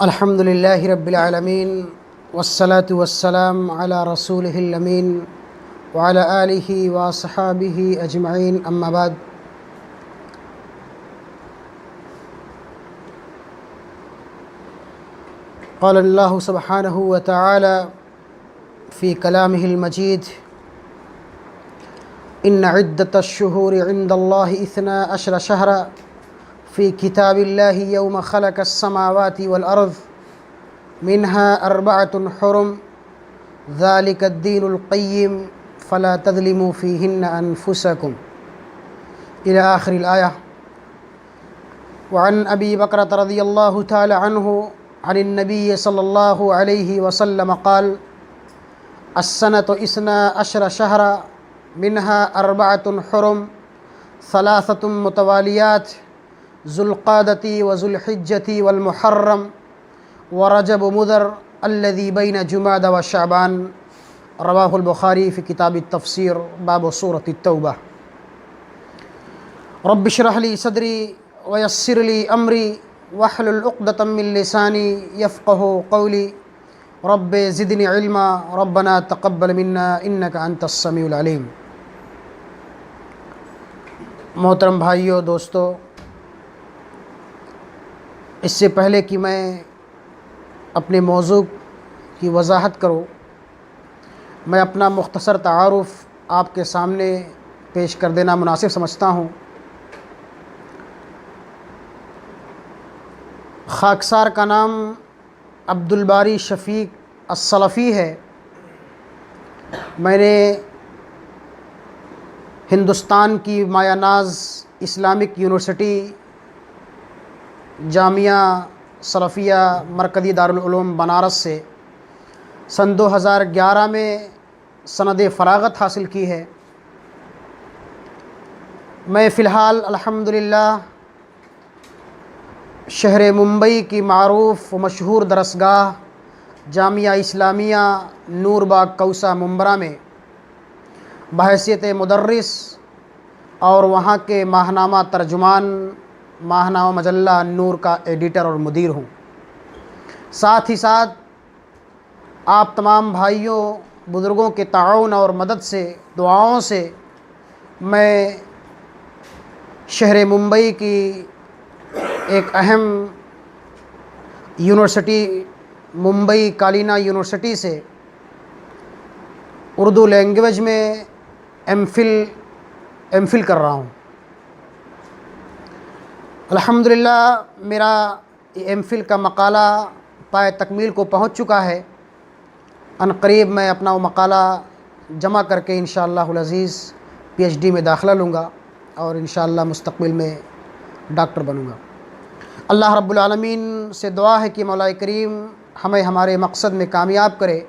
الحمد للہ رب العالمین والصلاة والسلام علی رسولہ الامین وعلی آلہ وصحابہ اجمعین اما بعد۔ قال اللہ سبحانہ وتعالی فی کلامہ المجید ان عدۃ الشہور عند اللہ 12 شہرا فی کتاب اللہ یوم خلق السماوات والارض منها 4 حرم ذلك الدین القیم فلا تظلموا فیہن انفسکم الی آخر الآیہ۔ وعن ابی بکرۃ رضی اللہ تعالی عنہ عن النبی صلی اللہ علیہ وسلم قال السنة 12 شهرا منها 4 حرم 3 متوالیات ذو القعدة وذو الحجة والمحرم ورجب مضر الذي بين جمادى وشعبان، رواہ البخاری فی کتاب التفسیر باب سورۃ التوبہ۔ رب اشرح لی صدری ویسر لی امری واحلل عقدۃ من لسانی یفقہوا قولی رب زدنی علما ربنا تقبل منا انک انت السمیع العلیم۔ محترم بھائیو، دوستو، اس سے پہلے کہ میں اپنے موضوع کی وضاحت کروں، میں اپنا مختصر تعارف آپ کے سامنے پیش کر دینا مناسب سمجھتا ہوں۔ خاکسار کا نام عبدالباری شفیق السلفی ہے۔ میں نے ہندوستان کی مایہ ناز اسلامک یونیورسٹی جامعہ سلفیہ مرکزی دارالعلوم بنارس سے سن 2011 میں سند فراغت حاصل کی ہے۔ میں فی الحال الحمدللہ شہر ممبئی کی معروف و مشہور درسگاہ جامعہ اسلامیہ نور باغ کوسہ ممبرا میں بحیثیت مدرس اور وہاں کے ماہنامہ ترجمان ماہنامہ مجلہ نور کا ایڈیٹر اور مدیر ہوں۔ ساتھ ہی ساتھ آپ تمام بھائیوں بزرگوں کے تعاون اور مدد سے، دعاؤں سے میں شہر ممبئی کی ایک اہم یونیورسٹی ممبئی کالینا یونیورسٹی سے اردو لینگویج میں ایم فل کر رہا ہوں۔ الحمدللہ میرا ایم فل کا مقالہ پائے تکمیل کو پہنچ چکا ہے۔ ان قریب میں اپنا وہ مقالہ جمع کر کے انشاءاللہ العزیز پی ایچ ڈی میں داخلہ لوں گا اور انشاءاللہ مستقبل میں ڈاکٹر بنوں گا۔ اللہ رب العالمین سے دعا ہے کہ مولا کریم ہمیں ہمارے مقصد میں کامیاب کرے،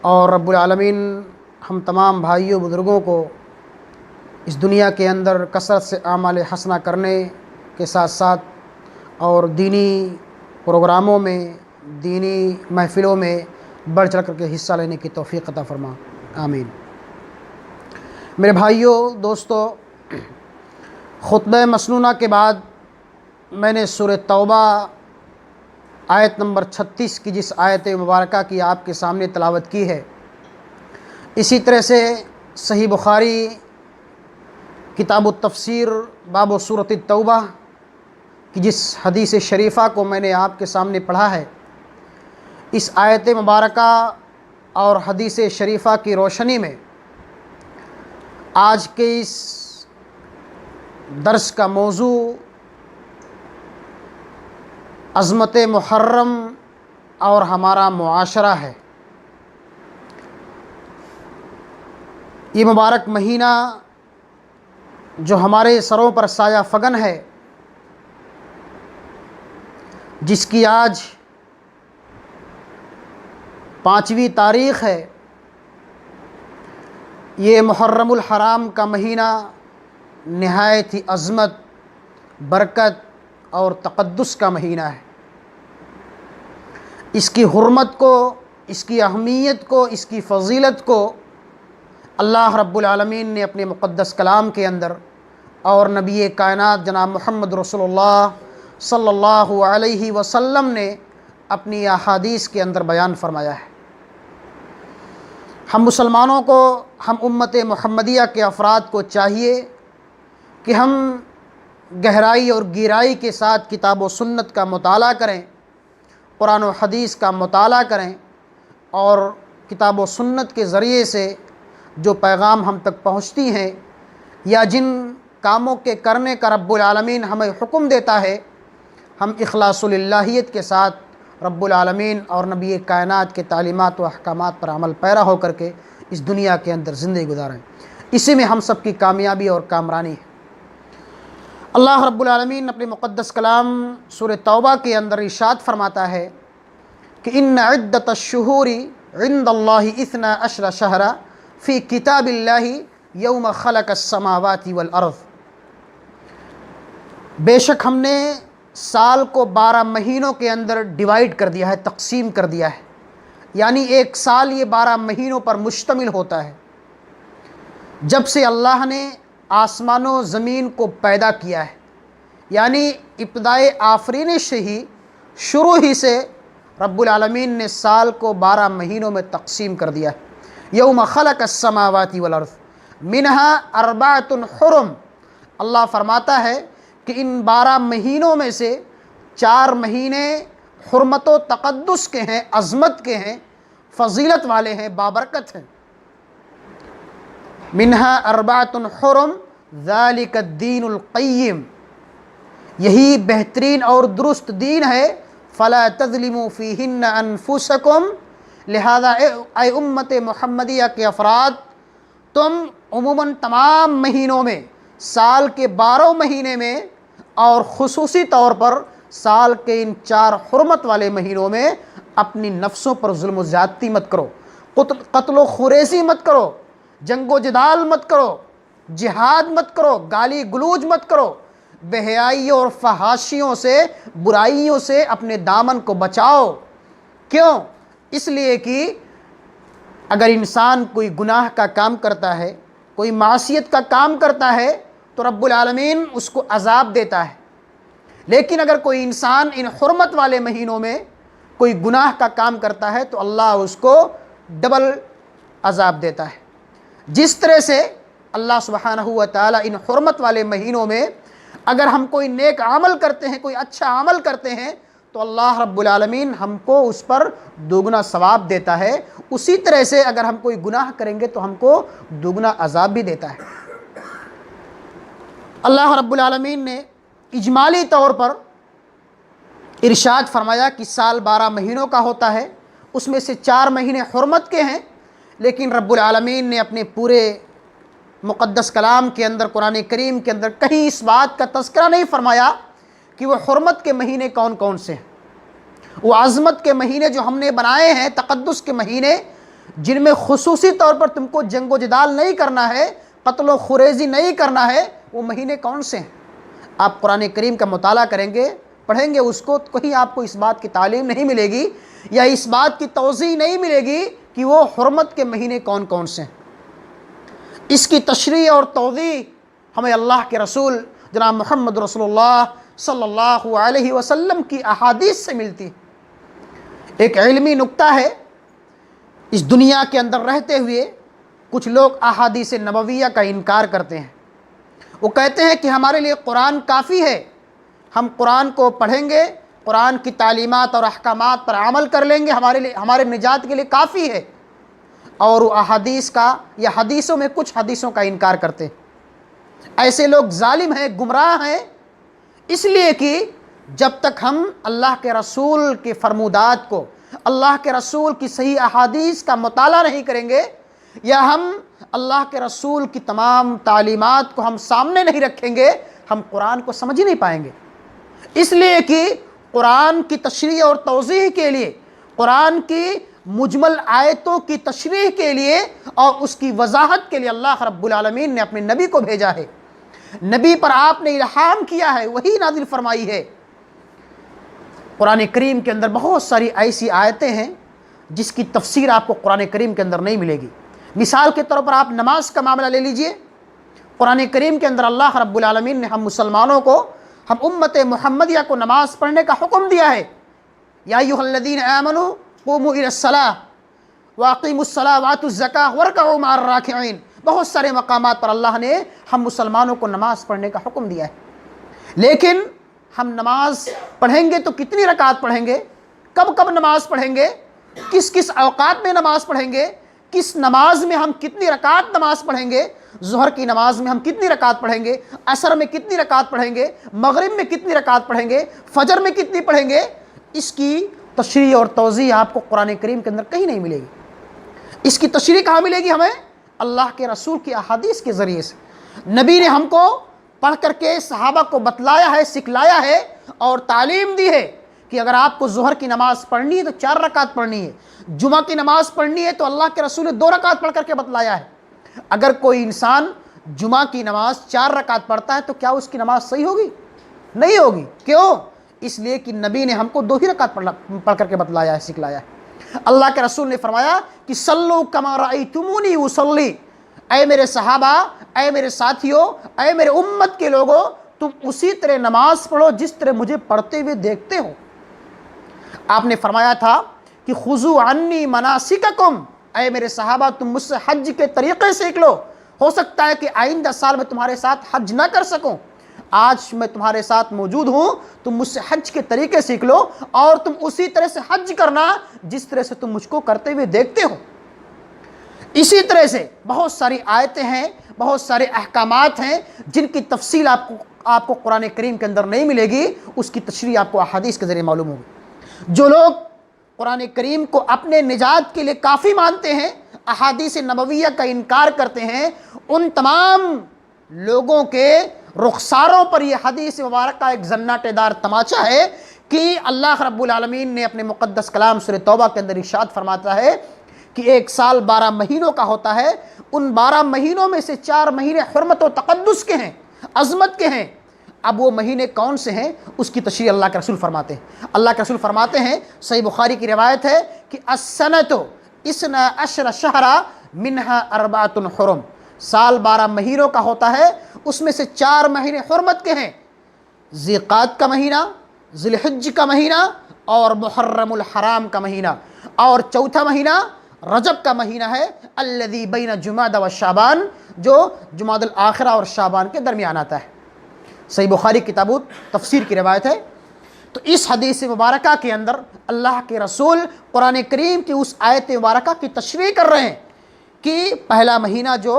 اور رب العالمین ہم تمام بھائیوں بزرگوں کو اس دنیا کے اندر کثرت سے اعمال حسنہ کرنے کے ساتھ ساتھ اور دینی پروگراموں میں، دینی محفلوں میں بڑھ چڑھ کر کے حصہ لینے کی توفیق عطا فرما، آمین۔ میرے بھائیوں، دوستو، خطبہ مسنونہ کے بعد میں نے سورہ توبہ آیت نمبر 36 کی جس آیت مبارکہ کی آپ کے سامنے تلاوت کی ہے، اسی طرح سے صحیح بخاری کتاب التفسیر باب سورۃ التوبہ کی جس حدیث شریفہ کو میں نے آپ کے سامنے پڑھا ہے، اس آیت مبارکہ اور حدیث شریفہ کی روشنی میں آج کے اس درس کا موضوع عظمت محرم اور ہمارا معاشرہ ہے۔ یہ مبارک مہینہ جو ہمارے سروں پر سایہ فگن ہے، جس کی آج 5ویں تاریخ ہے، یہ محرم الحرام کا مہینہ نہایت ہی عظمت، برکت اور تقدس کا مہینہ ہے۔ اس کی حرمت کو، اس کی اہمیت کو، اس کی فضیلت کو اللہ رب العالمین نے اپنے مقدس کلام کے اندر اور نبی کائنات جناب محمد رسول اللہ صلی اللہ علیہ وسلم نے اپنی احادیث کے اندر بیان فرمایا ہے۔ ہم مسلمانوں کو، ہم امت محمدیہ کے افراد کو چاہیے کہ ہم گہرائی اور گہرائی کے ساتھ کتاب و سنت کا مطالعہ کریں، قرآن و حدیث کا مطالعہ کریں، اور کتاب و سنت کے ذریعے سے جو پیغام ہم تک پہنچتی ہیں یا جن کاموں کے کرنے کا رب العالمین ہمیں حکم دیتا ہے، ہم اخلاص الالہیت کے ساتھ رب العالمین اور نبی کائنات کے تعلیمات و احکامات پر عمل پیرا ہو کر کے اس دنیا کے اندر زندگی گزاریں۔ اسی میں ہم سب کی کامیابی اور کامرانی ہے۔ اللہ رب العالمین اپنے مقدس کلام سورہ توبہ کے اندر ارشاد فرماتا ہے کہ ان عدت الشہور عند اللہ 12 شہرا فی کتاب اللہ یوم خلق السماوات والارض، بے شک ہم نے سال کو 12 مہینوں کے اندر ڈیوائیڈ کر دیا ہے، تقسیم کر دیا ہے، یعنی ایک سال یہ 12 مہینوں پر مشتمل ہوتا ہے۔ جب سے اللہ نے آسمان و زمین کو پیدا کیا ہے، یعنی ابتدائے آفرینش سے ہی، شروع ہی سے رب العالمین نے سال کو 12 مہینوں میں تقسیم کر دیا ہے۔ یوم خلق السماوات والارض منہا 4 حرم، اللہ فرماتا ہے کہ ان 12 مہینوں میں سے 4 مہینے حرمت و تقدس کے ہیں، عظمت کے ہیں، فضیلت والے ہیں، بابرکت ہیں۔ منہا 4 حرم ذالک الدین القیم، یہی بہترین اور درست دین ہے۔ فلا تظلموا فیہن انفسکم، لہذا اے امت محمدیہ کے افراد، تم عموماً تمام مہینوں میں، سال کے 12 مہینے میں اور خصوصی طور پر سال کے ان 4 حرمت والے مہینوں میں اپنی نفسوں پر ظلم و زیادتی مت کرو، قتل و خریزی مت کرو، جنگ و جدال مت کرو، جہاد مت کرو، گالی گلوج مت کرو، بے حیائیوں اور فحاشیوں سے، برائیوں سے اپنے دامن کو بچاؤ۔ کیوں؟ اس لیے کہ اگر انسان کوئی گناہ کا کام کرتا ہے، کوئی معصیت کا کام کرتا ہے، تو رب العالمین اس کو عذاب دیتا ہے، لیکن اگر کوئی انسان ان حرمت والے مہینوں میں کوئی گناہ کا کام کرتا ہے تو اللہ اس کو ڈبل عذاب دیتا ہے۔ جس طرح سے اللہ سبحانہ و تعالیٰ ان حرمت والے مہینوں میں اگر ہم کوئی نیک عمل کرتے ہیں، کوئی اچھا عمل کرتے ہیں، تو اللہ رب العالمین ہم کو اس پر دوگنا ثواب دیتا ہے، اسی طرح سے اگر ہم کوئی گناہ کریں گے تو ہم کو دوگنا عذاب بھی دیتا ہے۔ اللہ رب العالمین نے اجمالی طور پر ارشاد فرمایا کہ سال 12 مہینوں کا ہوتا ہے، اس میں سے 4 مہینے حرمت کے ہیں، لیکن رب العالمین نے اپنے پورے مقدس کلام کے اندر، قرآن کریم کے اندر کہیں اس بات کا تذکرہ نہیں فرمایا کہ وہ حرمت کے مہینے کون کون سے ہیں۔ وہ عظمت کے مہینے جو ہم نے بنائے ہیں، تقدس کے مہینے جن میں خصوصی طور پر تم کو جنگ و جدال نہیں کرنا ہے، قتل و خریزی نہیں کرنا ہے، وہ مہینے کون سے ہیں؟ آپ قرآن کریم کا مطالعہ کریں گے، پڑھیں گے اس کو، تو کہیں آپ کو اس بات کی تعلیم نہیں ملے گی یا اس بات کی توضیح نہیں ملے گی کہ وہ حرمت کے مہینے کون کون سے ہیں۔ اس کی تشریح اور توضیح ہمیں اللہ کے رسول جناب محمد رسول اللہ صلی اللہ علیہ وسلم کی احادیث سے ملتی ہے۔ ایک علمی نکتہ ہے، اس دنیا کے اندر رہتے ہوئے کچھ لوگ احادیث نبویہ کا انکار کرتے ہیں۔ وہ کہتے ہیں کہ ہمارے لیے قرآن کافی ہے، ہم قرآن کو پڑھیں گے، قرآن کی تعلیمات اور احکامات پر عمل کر لیں گے، ہمارے نجات کے لیے کافی ہے، اور وہ احادیث کا یا حدیثوں میں کچھ حدیثوں کا انکار کرتے ہیں۔ ایسے لوگ ظالم ہیں، گمراہ ہیں، اس لیے کہ جب تک ہم اللہ کے رسول کے فرمودات کو، اللہ کے رسول کی صحیح احادیث کا مطالعہ نہیں کریں گے، یا ہم اللہ کے رسول کی تمام تعلیمات کو ہم سامنے نہیں رکھیں گے، ہم قرآن کو سمجھ ہی نہیں پائیں گے۔ اس لیے کہ قرآن کی تشریح اور توضیح کے لیے، قرآن کی مجمل آیتوں کی تشریح کے لیے اور اس کی وضاحت کے لیے اللہ رب العالمین نے اپنے نبی کو بھیجا ہے، نبی پر آپ نے الہام کیا ہے، وہی نازل فرمائی ہے۔ قرآن کریم کے اندر بہت ساری ایسی آیتیں ہیں جس کی تفسیر آپ کو قرآن کریم کے اندر نہیں ملے گی۔ مثال کے طور پر آپ نماز کا معاملہ لے لیجئے، قرآن کریم کے اندر اللہ رب العالمین نے ہم مسلمانوں کو، ہم امت محمدیہ کو نماز پڑھنے کا حکم دیا ہے۔ یا ایھا الذین آمنوا قوموا الی الصلاۃ واقیموا الصلاۃ وآتوا الزکاۃ وارکعوا مع الراکعین۔ بہت سارے مقامات پر اللہ نے ہم مسلمانوں کو نماز پڑھنے کا حکم دیا ہے، لیکن ہم نماز پڑھیں گے تو کتنی رکعت پڑھیں گے، کب کب نماز پڑھیں گے، کس کس اوقات میں نماز پڑھیں گے، کس نماز میں ہم کتنی رکعت نماز پڑھیں گے، ظہر کی نماز میں ہم کتنی رکعت پڑھیں گے، عصر میں کتنی رکعت پڑھیں گے، مغرب میں کتنی رکعت پڑھیں گے، فجر میں کتنی پڑھیں گے، اس کی تشریح اور توضیح آپ کو قرآن کریم کے اندر کہیں نہیں ملے گی۔ اس کی تشریح کہاں ملے گی ہمیں؟ اللہ کے رسول کی احادیث کے ذریعے سے۔ نبی نے ہم کو پڑھ کر کے صحابہ کو بتلایا ہے، سکھلایا ہے اور تعلیم دی ہے کہ اگر آپ کو ظہر کی نماز پڑھنی ہے تو 4 رکعت پڑھنی ہے، جمعہ کی نماز پڑھنی ہے تو اللہ کے رسول نے 2 رکعت پڑھ کر کے بتلایا ہے۔ اگر کوئی انسان جمعہ کی نماز 4 رکعت پڑھتا ہے تو کیا اس کی نماز صحیح ہوگی؟ نہیں ہوگی۔ کیوں؟ اس لیے کہ نبی نے ہم کو 2 ہی رکعت پڑھ کر کے بتلایا ہے، سکھلایا ہے۔ اللہ کے رسول نے فرمایا کہ صلو کما رأیتمونی اصلی، اے میرے صحابہ، اے میرے ساتھیوں، اے میرے امت کے لوگوں، تم اسی طرح نماز پڑھو جس طرح مجھے پڑھتے ہوئے دیکھتے ہو۔ آپ نے فرمایا تھا کہ خذوا عنی مناسککم، اے میرے صحابہ تم مجھ سے حج کے طریقے سیکھ لو، ہو سکتا ہے کہ آئندہ سال میں تمہارے ساتھ حج نہ کر سکوں، آج میں تمہارے ساتھ موجود ہوں، تم مجھ سے حج کے طریقے سیکھ لو اور تم اسی طرح سے حج کرنا جس طرح سے تم مجھ کو کرتے ہوئے دیکھتے ہو۔ اسی طرح سے بہت ساری آیتیں ہیں، بہت سارے احکامات ہیں جن کی تفصیل آپ کو قرآن کریم کے اندر نہیں ملے گی، اس کی تشریح آپ کو احادیث کے ذریعے معلوم ہوگی۔ جو لوگ قرآن کریم کو اپنے نجات کے لیے کافی مانتے ہیں، احادیث نبویہ کا انکار کرتے ہیں، ان تمام لوگوں کے رخساروں پر یہ حدیث مبارکہ ایک زناٹے دار تماچا ہے کہ اللہ رب العالمین نے اپنے مقدس کلام سورہ توبہ کے اندر ارشاد فرماتا ہے کہ 1 سال 12 مہینوں کا ہوتا ہے، ان 12 مہینوں میں سے 4 مہینے حرمت و تقدس کے ہیں، عظمت کے ہیں۔ اب وہ مہینے کون سے ہیں اس کی تشریح اللہ کے رسول فرماتے ہیں۔ اللہ کے رسول فرماتے ہیں، صحیح بخاری کی روایت ہے کہ السنۃ 12 شہرا منہا 4 حرم، سال 12 مہینوں کا ہوتا ہے، اس میں سے 4 مہینے حرمت کے ہیں، ذی القعدہ کا مہینہ، ذی الحجہ کا مہینہ اور محرم الحرام کا مہینہ، اور چوتھا مہینہ رجب کا مہینہ ہے الذی بین جمادی و شعبان، جو جمادی الاخرہ اور شعبان کے درمیان آتا ہے۔ صحیح بخاری کتاب تفسیر کی روایت ہے۔ تو اس حدیث مبارکہ کے اندر اللہ کے رسول قرآن کریم کی اس آیت مبارکہ کی تشریح کر رہے ہیں کہ پہلا مہینہ جو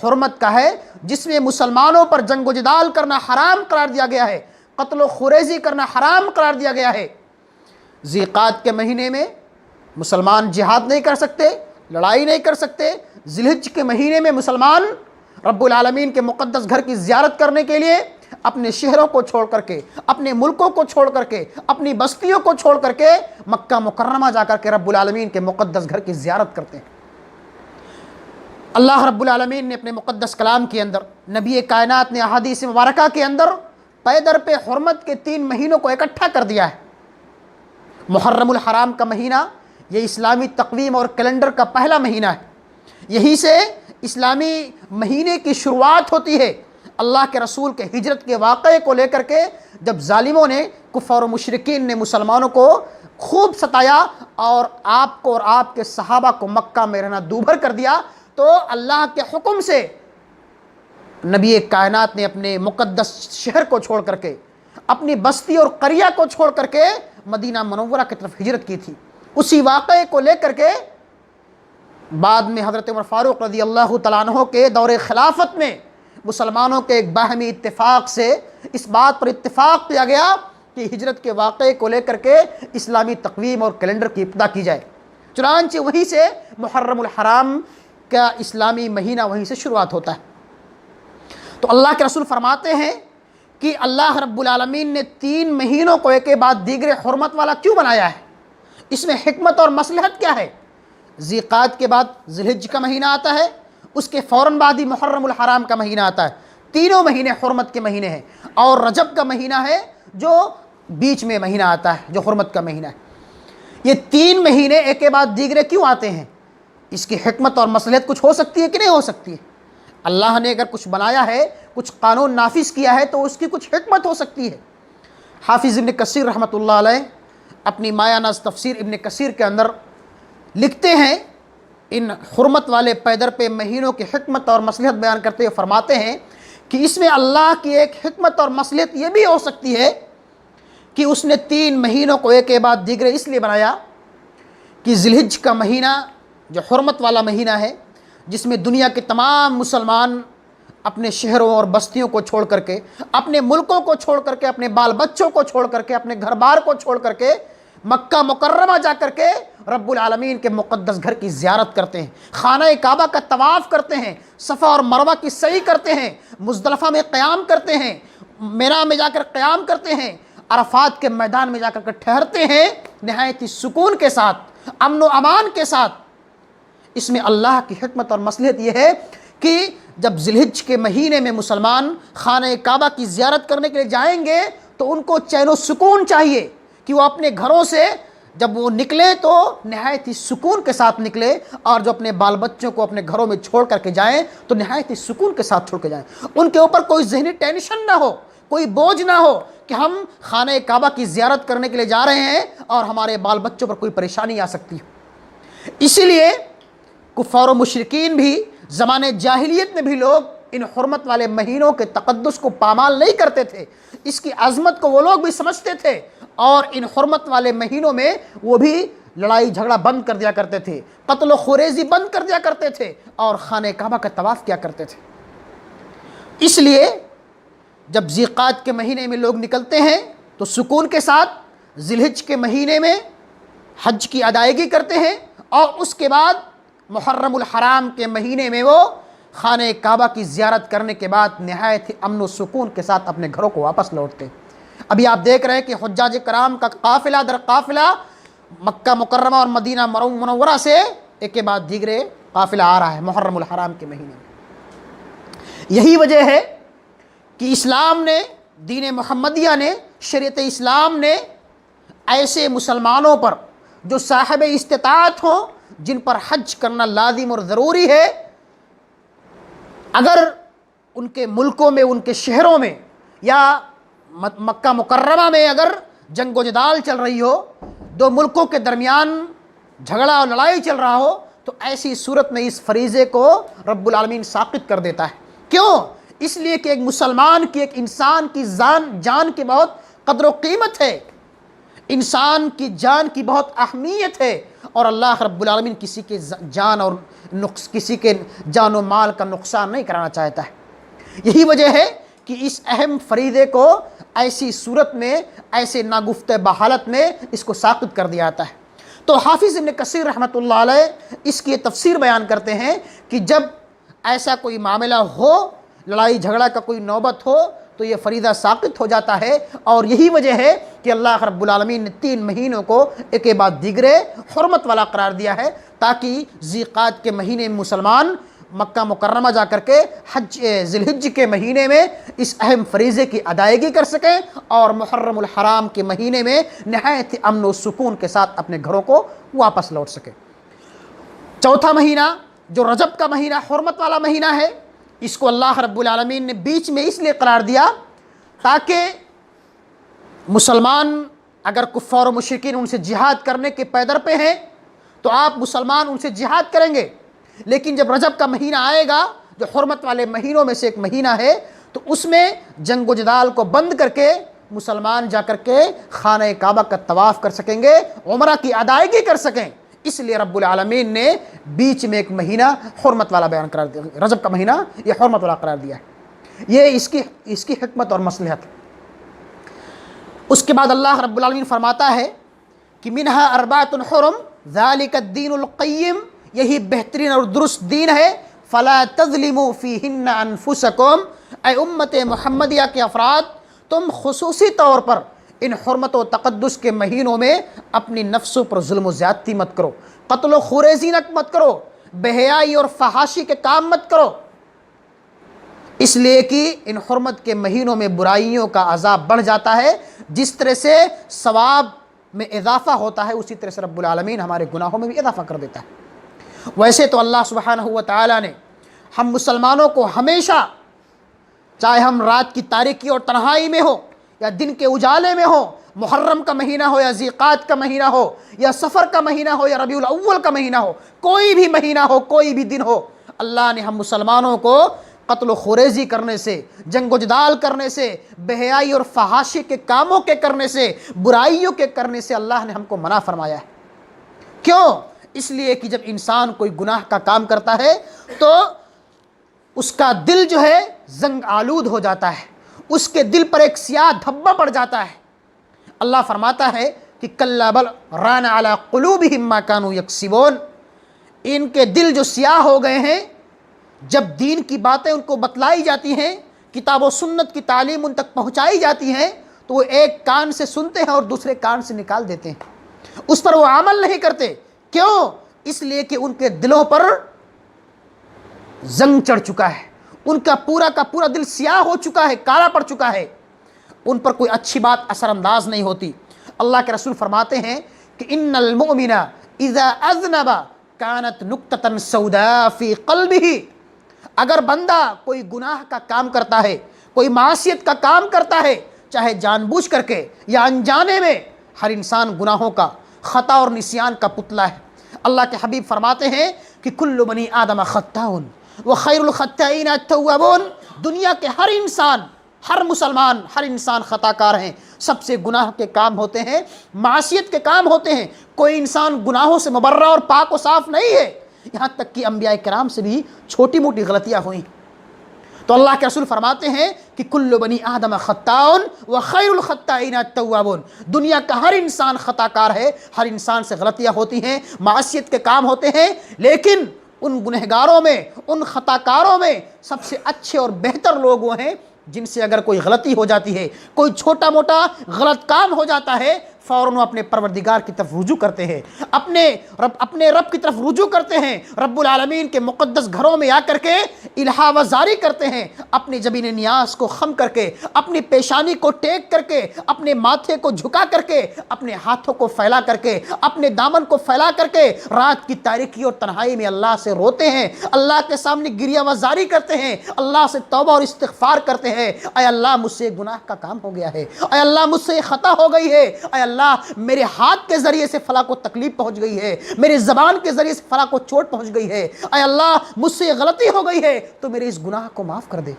حرمت کا ہے، جس میں مسلمانوں پر جنگ و جدال کرنا حرام قرار دیا گیا ہے، قتل و خریزی کرنا حرام قرار دیا گیا ہے۔ ذی القعدہ کے مہینے میں مسلمان جہاد نہیں کر سکتے، لڑائی نہیں کر سکتے۔ ذی الحجہ کے مہینے میں مسلمان رب العالمین کے مقدس گھر کی زیارت کرنے کے لیے اپنے شہروں کو چھوڑ کر کے، اپنے ملکوں کو چھوڑ کر کے، اپنی بستیوں کو چھوڑ کر کے مکہ مکرمہ جا کر کے رب العالمین کے مقدس گھر کی زیارت کرتے ہیں۔ اللہ رب العالمین نے اپنے مقدس کلام کے اندر، نبی کائنات نے احادیث مبارکہ کے اندر پے در پہ حرمت کے 3 مہینوں کو اکٹھا کر دیا ہے۔ محرم الحرام کا مہینہ یہ اسلامی تقویم اور کیلنڈر کا پہلا مہینہ ہے، یہی سے اسلامی مہینے کی شروعات ہوتی ہے۔ اللہ کے رسول کے ہجرت کے واقعے کو لے کر کے جب ظالموں نے، کفار و مشرکین نے مسلمانوں کو خوب ستایا اور آپ کو اور آپ کے صحابہ کو مکہ میں رہنا دوبھر کر دیا، تو اللہ کے حکم سے نبی کائنات نے اپنے مقدس شہر کو چھوڑ کر کے، اپنی بستی اور قریہ کو چھوڑ کر کے مدینہ منورہ کی طرف ہجرت کی تھی۔ اسی واقعے کو لے کر کے بعد میں حضرت عمر فاروق رضی اللہ تعالیٰ عنہ کے دور خلافت میں مسلمانوں کے ایک باہمی اتفاق سے اس بات پر اتفاق کیا گیا کہ ہجرت کے واقعے کو لے کر کے اسلامی تقویم اور کیلنڈر کی ابتدا کی جائے۔ چنانچہ وہیں سے محرم الحرام کا اسلامی مہینہ وہیں سے شروعات ہوتا ہے۔ تو اللہ کے رسول فرماتے ہیں کہ اللہ رب العالمین نے 3 مہینوں کو ایک کے بعد دیگر حرمت والا کیوں بنایا ہے؟ اس میں حکمت اور مصلحت کیا ہے؟ ذی القعدہ کے بعد ذی الحجہ کا مہینہ آتا ہے، اس کے فوراً بعد ہی محرم الحرام کا مہینہ آتا ہے، تینوں مہینے حرمت کے مہینے ہیں، اور رجب کا مہینہ ہے جو بیچ میں مہینہ آتا ہے جو حرمت کا مہینہ ہے۔ یہ 3 مہینے ایک کے بعد دیگرے کیوں آتے ہیں؟ اس کی حکمت اور مصلحت کچھ ہو سکتی ہے کہ نہیں ہو سکتی ہے؟ اللہ نے اگر کچھ بنایا ہے، کچھ قانون نافذ کیا ہے تو اس کی کچھ حکمت ہو سکتی ہے۔ حافظ ابن کثیر رحمۃ اللہ علیہ اپنی مایہ ناز تفسیر ابن کثیر کے اندر لکھتے ہیں، ان حرمت والے پیدر پہ مہینوں کی حکمت اور مصلحت بیان کرتے ہوئے فرماتے ہیں کہ اس میں اللہ کی ایک حکمت اور مصلحت یہ بھی ہو سکتی ہے کہ اس نے 3 مہینوں کو ایک کے بعد دیگرے اس لیے بنایا کہ ذی الحجہ کا مہینہ جو حرمت والا مہینہ ہے، جس میں دنیا کے تمام مسلمان اپنے شہروں اور بستیوں کو چھوڑ کر کے، اپنے ملکوں کو چھوڑ کر کے، اپنے بال بچوں کو چھوڑ کر کے، اپنے گھر بار کو چھوڑ کر کے مکہ مکرمہ جا کر کے رب العالمین کے مقدس گھر کی زیارت کرتے ہیں، خانہ کعبہ کا طواف کرتے ہیں، صفا اور مروہ کی سعی کرتے ہیں، مزدلفہ میں قیام کرتے ہیں، مینا میں جا کر قیام کرتے ہیں، عرفات کے میدان میں جا کر ٹھہرتے ہیں نہایت ہی سکون کے ساتھ، امن و امان کے ساتھ۔ اس میں اللہ کی حکمت اور مصلحت یہ ہے کہ جب ذی الحجہ کے مہینے میں مسلمان خانہ کعبہ کی زیارت کرنے کے لیے جائیں گے تو ان کو چین و سکون چاہیے کہ وہ اپنے گھروں سے جب وہ نکلے تو نہایت ہی سکون کے ساتھ نکلے، اور جو اپنے بال بچوں کو اپنے گھروں میں چھوڑ کر کے جائیں تو نہایت ہی سکون کے ساتھ چھوڑ کے جائیں، ان کے اوپر کوئی ذہنی ٹینشن نہ ہو، کوئی بوجھ نہ ہو کہ ہم خانہ کعبہ کی زیارت کرنے کے لیے جا رہے ہیں اور ہمارے بال بچوں پر کوئی پریشانی آ سکتی ہے۔ اسی لیے کفار و مشرکین بھی زمانے جاہلیت میں بھی لوگ ان حرمت والے مہینوں کے تقدس کو پامال نہیں کرتے تھے، اس کی عظمت کو وہ لوگ بھی سمجھتے تھے، اور ان حرمت والے مہینوں میں وہ بھی لڑائی جھگڑا بند کر دیا کرتے تھے، قتل و خریزی بند کر دیا کرتے تھے، اور خانہ کعبہ کا طواف کیا کرتے تھے۔ اس لیے جب ذی القعدہ کے مہینے میں لوگ نکلتے ہیں تو سکون کے ساتھ ذی الحجہ کے مہینے میں حج کی ادائیگی کرتے ہیں، اور اس کے بعد محرم الحرام کے مہینے میں وہ خانہ کعبہ کی زیارت کرنے کے بعد نہایت ہی امن و سکون کے ساتھ اپنے گھروں کو واپس لوٹتے ہیں۔ ابھی آپ دیکھ رہے ہیں کہ حجاج کرام کا قافلہ در قافلہ مکہ مکرمہ اور مدینہ منورہ سے ایک کے بعد دیگرے قافلہ آ رہا ہے محرم الحرام کے مہینے میں۔ یہی وجہ ہے کہ اسلام نے، دین محمدیہ نے، شریعت اسلام نے ایسے مسلمانوں پر جو صاحب استطاعت ہوں، جن پر حج کرنا لازم اور ضروری ہے، اگر ان کے ملکوں میں، ان کے شہروں میں یا مکہ مکرمہ میں اگر جنگ و جدال چل رہی ہو، 2 ملکوں کے درمیان جھگڑا اور لڑائی چل رہا ہو، تو ایسی صورت میں اس فریضے کو رب العالمین ساقط کر دیتا ہے۔ کیوں؟ اس لیے کہ ایک مسلمان کی، ایک انسان کی جان کی بہت قدر و قیمت ہے، انسان کی جان کی بہت اہمیت ہے، اور اللہ رب العالمین کسی کے جان اور کسی کے جان و مال کا نقصان نہیں کرانا چاہتا ہے۔ یہی وجہ ہے کہ اس اہم فریضے کو ایسی صورت میں، ایسے ناگفتہ بحالت میں اس کو ساقط کر دیا جاتا ہے۔ تو حافظ ابن کثیر رحمۃ اللہ علیہ اس کی تفسیر بیان کرتے ہیں کہ جب ایسا کوئی معاملہ ہو، لڑائی جھگڑا کا کوئی نوبت ہو، تو یہ فریضہ ساقط ہو جاتا ہے، اور یہی وجہ ہے کہ اللہ رب العالمین نے 3 مہینوں کو ایک کے بعد دیگرے حرمت والا قرار دیا ہے، تاکہ ذی القعدہ کے مہینے میں مسلمان مکہ مکرمہ جا کر کے ذی الحجہ کے مہینے میں اس اہم فریضے کی ادائیگی کر سکیں، اور محرم الحرام کے مہینے میں نہایت امن و سکون کے ساتھ اپنے گھروں کو واپس لوٹ سکیں۔ چوتھا مہینہ جو رجب کا مہینہ حرمت والا مہینہ ہے، اس کو اللہ رب العالمین نے بیچ میں اس لیے قرار دیا تاکہ مسلمان اگر کفار و مشرکین ان سے جہاد کرنے کے پیدر پہ ہیں تو آپ مسلمان ان سے جہاد کریں گے، لیکن جب رجب کا مہینہ آئے گا جو حرمت والے مہینوں میں سے ایک مہینہ ہے، تو اس میں جنگ و جدال کو بند کر کے مسلمان جا کر کے خانہ کعبہ کا طواف کر سکیں گے، عمرہ کی ادائیگی کر سکیں۔ اس لیے رب العالمین نے بیچ میں ایک مہینہ حرمت والا بیان قرار دیا، رجب کا مہینہ یہ حرمت والا قرار دیا ہے۔ یہ اس کی حکمت اور مصلحت۔ اس کے بعد اللہ رب العالمین فرماتا ہے کہ منہا اربعۃ حرم ذالک الدین القیم، یہی بہترین اور درست دین ہے، فلا تظلموا فیہن انفسکم، اے امت محمدیہ کے افراد تم خصوصی طور پر ان حرمت و تقدس کے مہینوں میں اپنی نفسوں پر ظلم و زیادتی مت کرو، قتل و خریزی مت کرو، بے حیائی اور فحاشی کے کام مت کرو، اس لیے کہ ان حرمت کے مہینوں میں برائیوں کا عذاب بڑھ جاتا ہے، جس طرح سے ثواب میں اضافہ ہوتا ہے اسی طرح سے رب العالمین ہمارے گناہوں میں بھی اضافہ کر دیتا ہے۔ ویسے تو اللہ سبحانہ و تعالیٰ نے ہم مسلمانوں کو ہمیشہ، چاہے ہم رات کی تاریکی اور تنہائی میں ہوں یا دن کے اجالے میں ہوں، محرم کا مہینہ ہو یا ذیقعد کا مہینہ ہو یا صفر کا مہینہ ہو یا ربیع الاول کا مہینہ ہو، کوئی بھی مہینہ ہو، کوئی بھی دن ہو، اللہ نے ہم مسلمانوں کو قتل و خریزی کرنے سے، جنگ و جدال کرنے سے، بے حیائی اور فحاشی کے کاموں کے کرنے سے، برائیوں کے کرنے سے اللہ نے ہم کو منع فرمایا ہے۔ کیوں؟ اس لیے کہ جب انسان کوئی گناہ کا کام کرتا ہے تو اس کا دل جو ہے زنگ آلود ہو جاتا ہے، اس کے دل پر ایک سیاہ دھبا پڑ جاتا ہے۔ اللہ فرماتا ہے کہ کلا بل ران علی قلوبہم ما کانوا یکسبون، ان کے دل جو سیاہ ہو گئے ہیں، جب دین کی باتیں ان کو بتلائی جاتی ہیں، کتاب و سنت کی تعلیم ان تک پہنچائی جاتی ہیں، تو وہ ایک کان سے سنتے ہیں اور دوسرے کان سے نکال دیتے ہیں، اس پر وہ عمل نہیں کرتے۔ کیوں؟ اس لیے کہ ان کے دلوں پر زنگ چڑھ چکا ہے، ان کا پورا دل سیاہ ہو چکا ہے، کالا پڑ چکا ہے، ان پر کوئی اچھی بات اثر انداز نہیں ہوتی۔ اللہ کے رسول فرماتے ہیں کہ ان المؤمن اذا اذنب كانت نقطة سوداء فی قلبہ، اگر بندہ کوئی گناہ کا کام کرتا ہے، کوئی معصیت کا کام کرتا ہے، چاہے جان بوجھ کر کے یا انجانے میں، ہر انسان گناہوں کا، خطا اور نسیان کا پتلا ہے۔ اللہ کے حبیب فرماتے ہیں کہ کل بنی آدم خطاء وخیر الخطائین التوابون، دنیا کے ہر انسان، ہر مسلمان، ہر انسان خطا کار ہیں، سب سے گناہ کے کام ہوتے ہیں، معصیت کے کام ہوتے ہیں، کوئی انسان گناہوں سے مبرہ اور پاک و صاف نہیں ہے، یہاں تک کہ انبیاء کرام سے بھی چھوٹی موٹی غلطیاں ہوئیں۔ تو اللہ کے رسول فرماتے ہیں کہ کل بنی آدم خطاء وخیر الخطائین التوابون، دنیا کا ہر انسان خطا کار ہے، ہر انسان سے غلطیاں ہوتی ہیں، معصیت کے کام ہوتے ہیں، لیکن ان گنہگاروں میں، ان خطا کاروں میں سب سے اچھے اور بہتر لوگ وہ ہیں جن سے اگر کوئی غلطی ہو جاتی ہے، کوئی چھوٹا موٹا غلط کام ہو جاتا ہے، فوراً وہ اپنے پروردگار کی طرف رجوع کرتے ہیں، اپنے رب کی طرف رجوع کرتے ہیں، رب العالمین کے مقدس گھروں میں آ کر کے الہا وزاری کرتے ہیں، اپنی جبین نیاز کو خم کر کے، اپنی پیشانی کو ٹیک کر کے، اپنے ماتھے کو جھکا کر کے، اپنے ہاتھوں کو پھیلا کر کے، اپنے دامن کو پھیلا کر کے رات کی تاریکی اور تنہائی میں اللہ سے روتے ہیں، اللہ کے سامنے گریہ وزاری کرتے ہیں، اللہ سے توبہ اور استغفار کرتے ہیں، اے اللہ مجھ سے گناہ کا کام ہو گیا ہے، اے اللہ مجھ سے خطا ہو گئی ہے، اے اللہ میرے ہاتھ کے ذریعے سے فلاں کو تکلیف پہنچ گئی ہے، میرے زبان کے ذریعے سے فلاں کو چوٹ پہنچ گئی ہے، اے اللہ مجھ سے غلطی ہو گئی ہے تو میرے اس گناہ کو معاف کر دے۔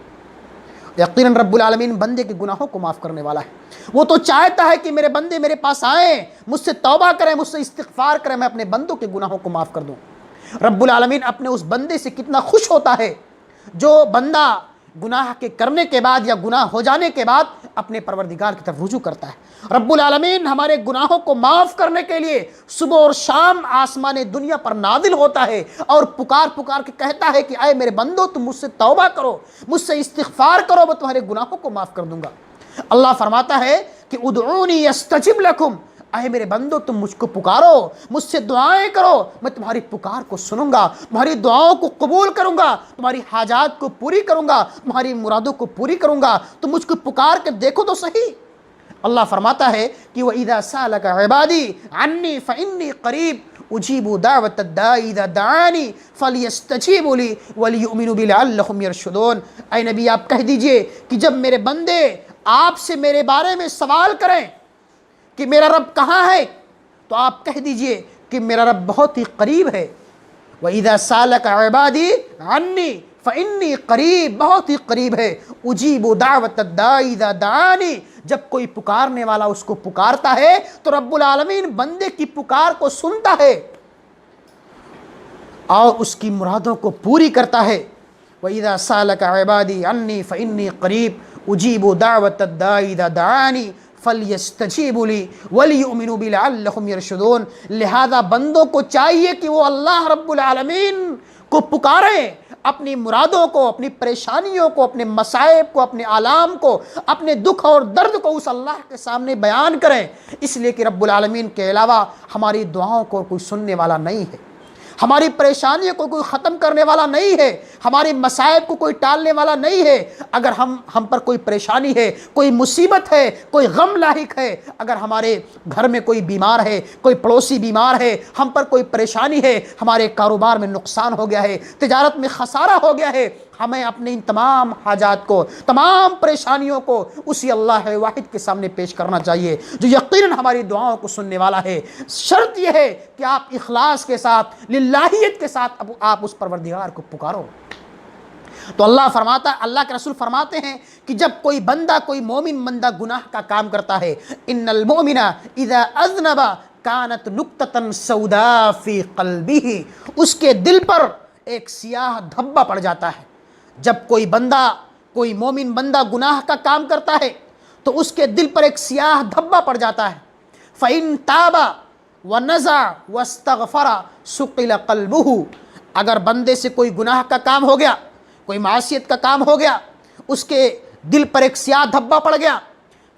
یقیناً رب العالمین بندے کے گناہوں کو معاف کرنے والا ہے، وہ تو چاہتا ہے کہ میرے بندے میرے پاس آئیں، مجھ سے توبہ کریں، مجھ سے استغفار کریں، میں اپنے بندوں کے گناہوں کو معاف کر دوں۔ رب العالمین اپنے اس بندے سے کتنا خوش ہوتا ہے جو بندہ گناہ کے کرنے کے بعد یا گناہ ہو جانے کے بعد اپنے پروردگار کی طرف رجوع کرتا ہے۔ رب العالمین ہمارے گناہوں کو معاف کرنے کے لیے صبح اور شام آسمان دنیا پر نازل ہوتا ہے اور پکار کے کہتا ہے کہ اے میرے بندو تم مجھ سے توبہ کرو، مجھ سے استغفار کرو، میں تمہارے گناہوں کو معاف کر دوں گا۔ اللہ فرماتا ہے کہ ادعونی استجب لکم، اے میرے بندو تم مجھ کو پکارو، مجھ سے دعائیں کرو، میں تمہاری پکار کو سنوں گا، تمہاری دعاؤں کو قبول کروں گا، تمہاری حاجات کو پوری کروں گا، تمہاری مرادوں کو پوری کروں گا، تم مجھ کو پکار کے دیکھو تو صحیح۔ اللہ فرماتا ہے کہ وَإِذَا سَأَلَكَ عِبَادِي عَنِّي فَإِنِّي قَرِيبٌ أُجِيبُ دَعْوَةَ الدَّاعِ إِذَا دَعَانِ فَلْيَسْتَجِيبُوا لِي وَلْيُؤْمِنُوا بِي لَعَلَّهُمْ يَرْشُدُونَ، اے نبی آپ کہہ دیجئے کہ جب میرے بندے آپ سے میرے بارے میں سوال کریں کہ میرا رب کہاں ہے، تو آپ کہہ دیجئے کہ میرا رب بہت ہی قریب ہے۔ وَإِذَا سَأَلَكَ عِبَادِي عَنِّي فَإِنِّي قَرِيبٌ، بہت ہی قریب ہے۔ أُجِيبُ دَعْوَةَ الدَّاعِ إِذَا دَعَانِ، جب کوئی پکارنے والا اس کو پکارتا ہے تو رب العالمین بندے کی پکار کو سنتا ہے اور اس کی مرادوں کو پوری کرتا ہے۔ وَإِذَا سَأَلَكَ عِبَادِي عَنِّي فَإِنِّي قَرِيبٌ أُجِيبُ دَعْوَةَ الدَّاعِ إِذَا دَعَانِ فَلْيَسْتَجِيبُوا لِي وَلْيُؤْمِنُوا بِي لَعَلَّهُمْ يَرْشُدُونَ، لہذا بندوں کو چاہیے کہ وہ اللہ رب العالمین کو پکاریں، اپنی مرادوں کو، اپنی پریشانیوں کو، اپنے مصائب کو، اپنے آلام کو، اپنے دکھ اور درد کو اس اللہ کے سامنے بیان کریں، اس لیے کہ رب العالمین کے علاوہ ہماری دعاؤں کو کوئی سننے والا نہیں ہے، ہماری پریشانیوں کو کوئی ختم کرنے والا نہیں ہے، ہماری مصائب کو کوئی ٹالنے والا نہیں ہے۔ اگر ہم پر کوئی پریشانی ہے، کوئی مصیبت ہے، کوئی غم لاحق ہے، اگر ہمارے گھر میں کوئی بیمار ہے، کوئی پڑوسی بیمار ہے، ہم پر کوئی پریشانی ہے، ہمارے کاروبار میں نقصان ہو گیا ہے، تجارت میں خسارہ ہو گیا ہے، ہمیں اپنے ان تمام حاجات کو، تمام پریشانیوں کو اسی اللہ واحد کے سامنے پیش کرنا چاہیے جو یقیناً ہماری دعاؤں کو سننے والا ہے۔ شرط یہ ہے کہ آپ اخلاص کے ساتھ، للہیت کے ساتھ آپ اس پروردگار کو پکارو۔ تو اللہ کے رسول فرماتے ہیں کہ جب کوئی بندہ، کوئی مومن بندہ گناہ کا کام کرتا ہے، ان المؤمن اذا اذنب کانت نقطۃ سوداء فی قلبہ، اس کے دل پر ایک سیاہ دھبا پڑ جاتا ہے۔ جب کوئی بندہ، کوئی مومن بندہ گناہ کا کام کرتا ہے تو اس کے دل پر ایک سیاہ دھبا پڑ جاتا ہے۔ فإن تاب ونزع واستغفر سقل قلبہ، اگر بندے سے کوئی گناہ کا کام ہو گیا، کوئی معصیت کا کام ہو گیا، اس کے دل پر ایک سیاہ دھبا پڑ گیا،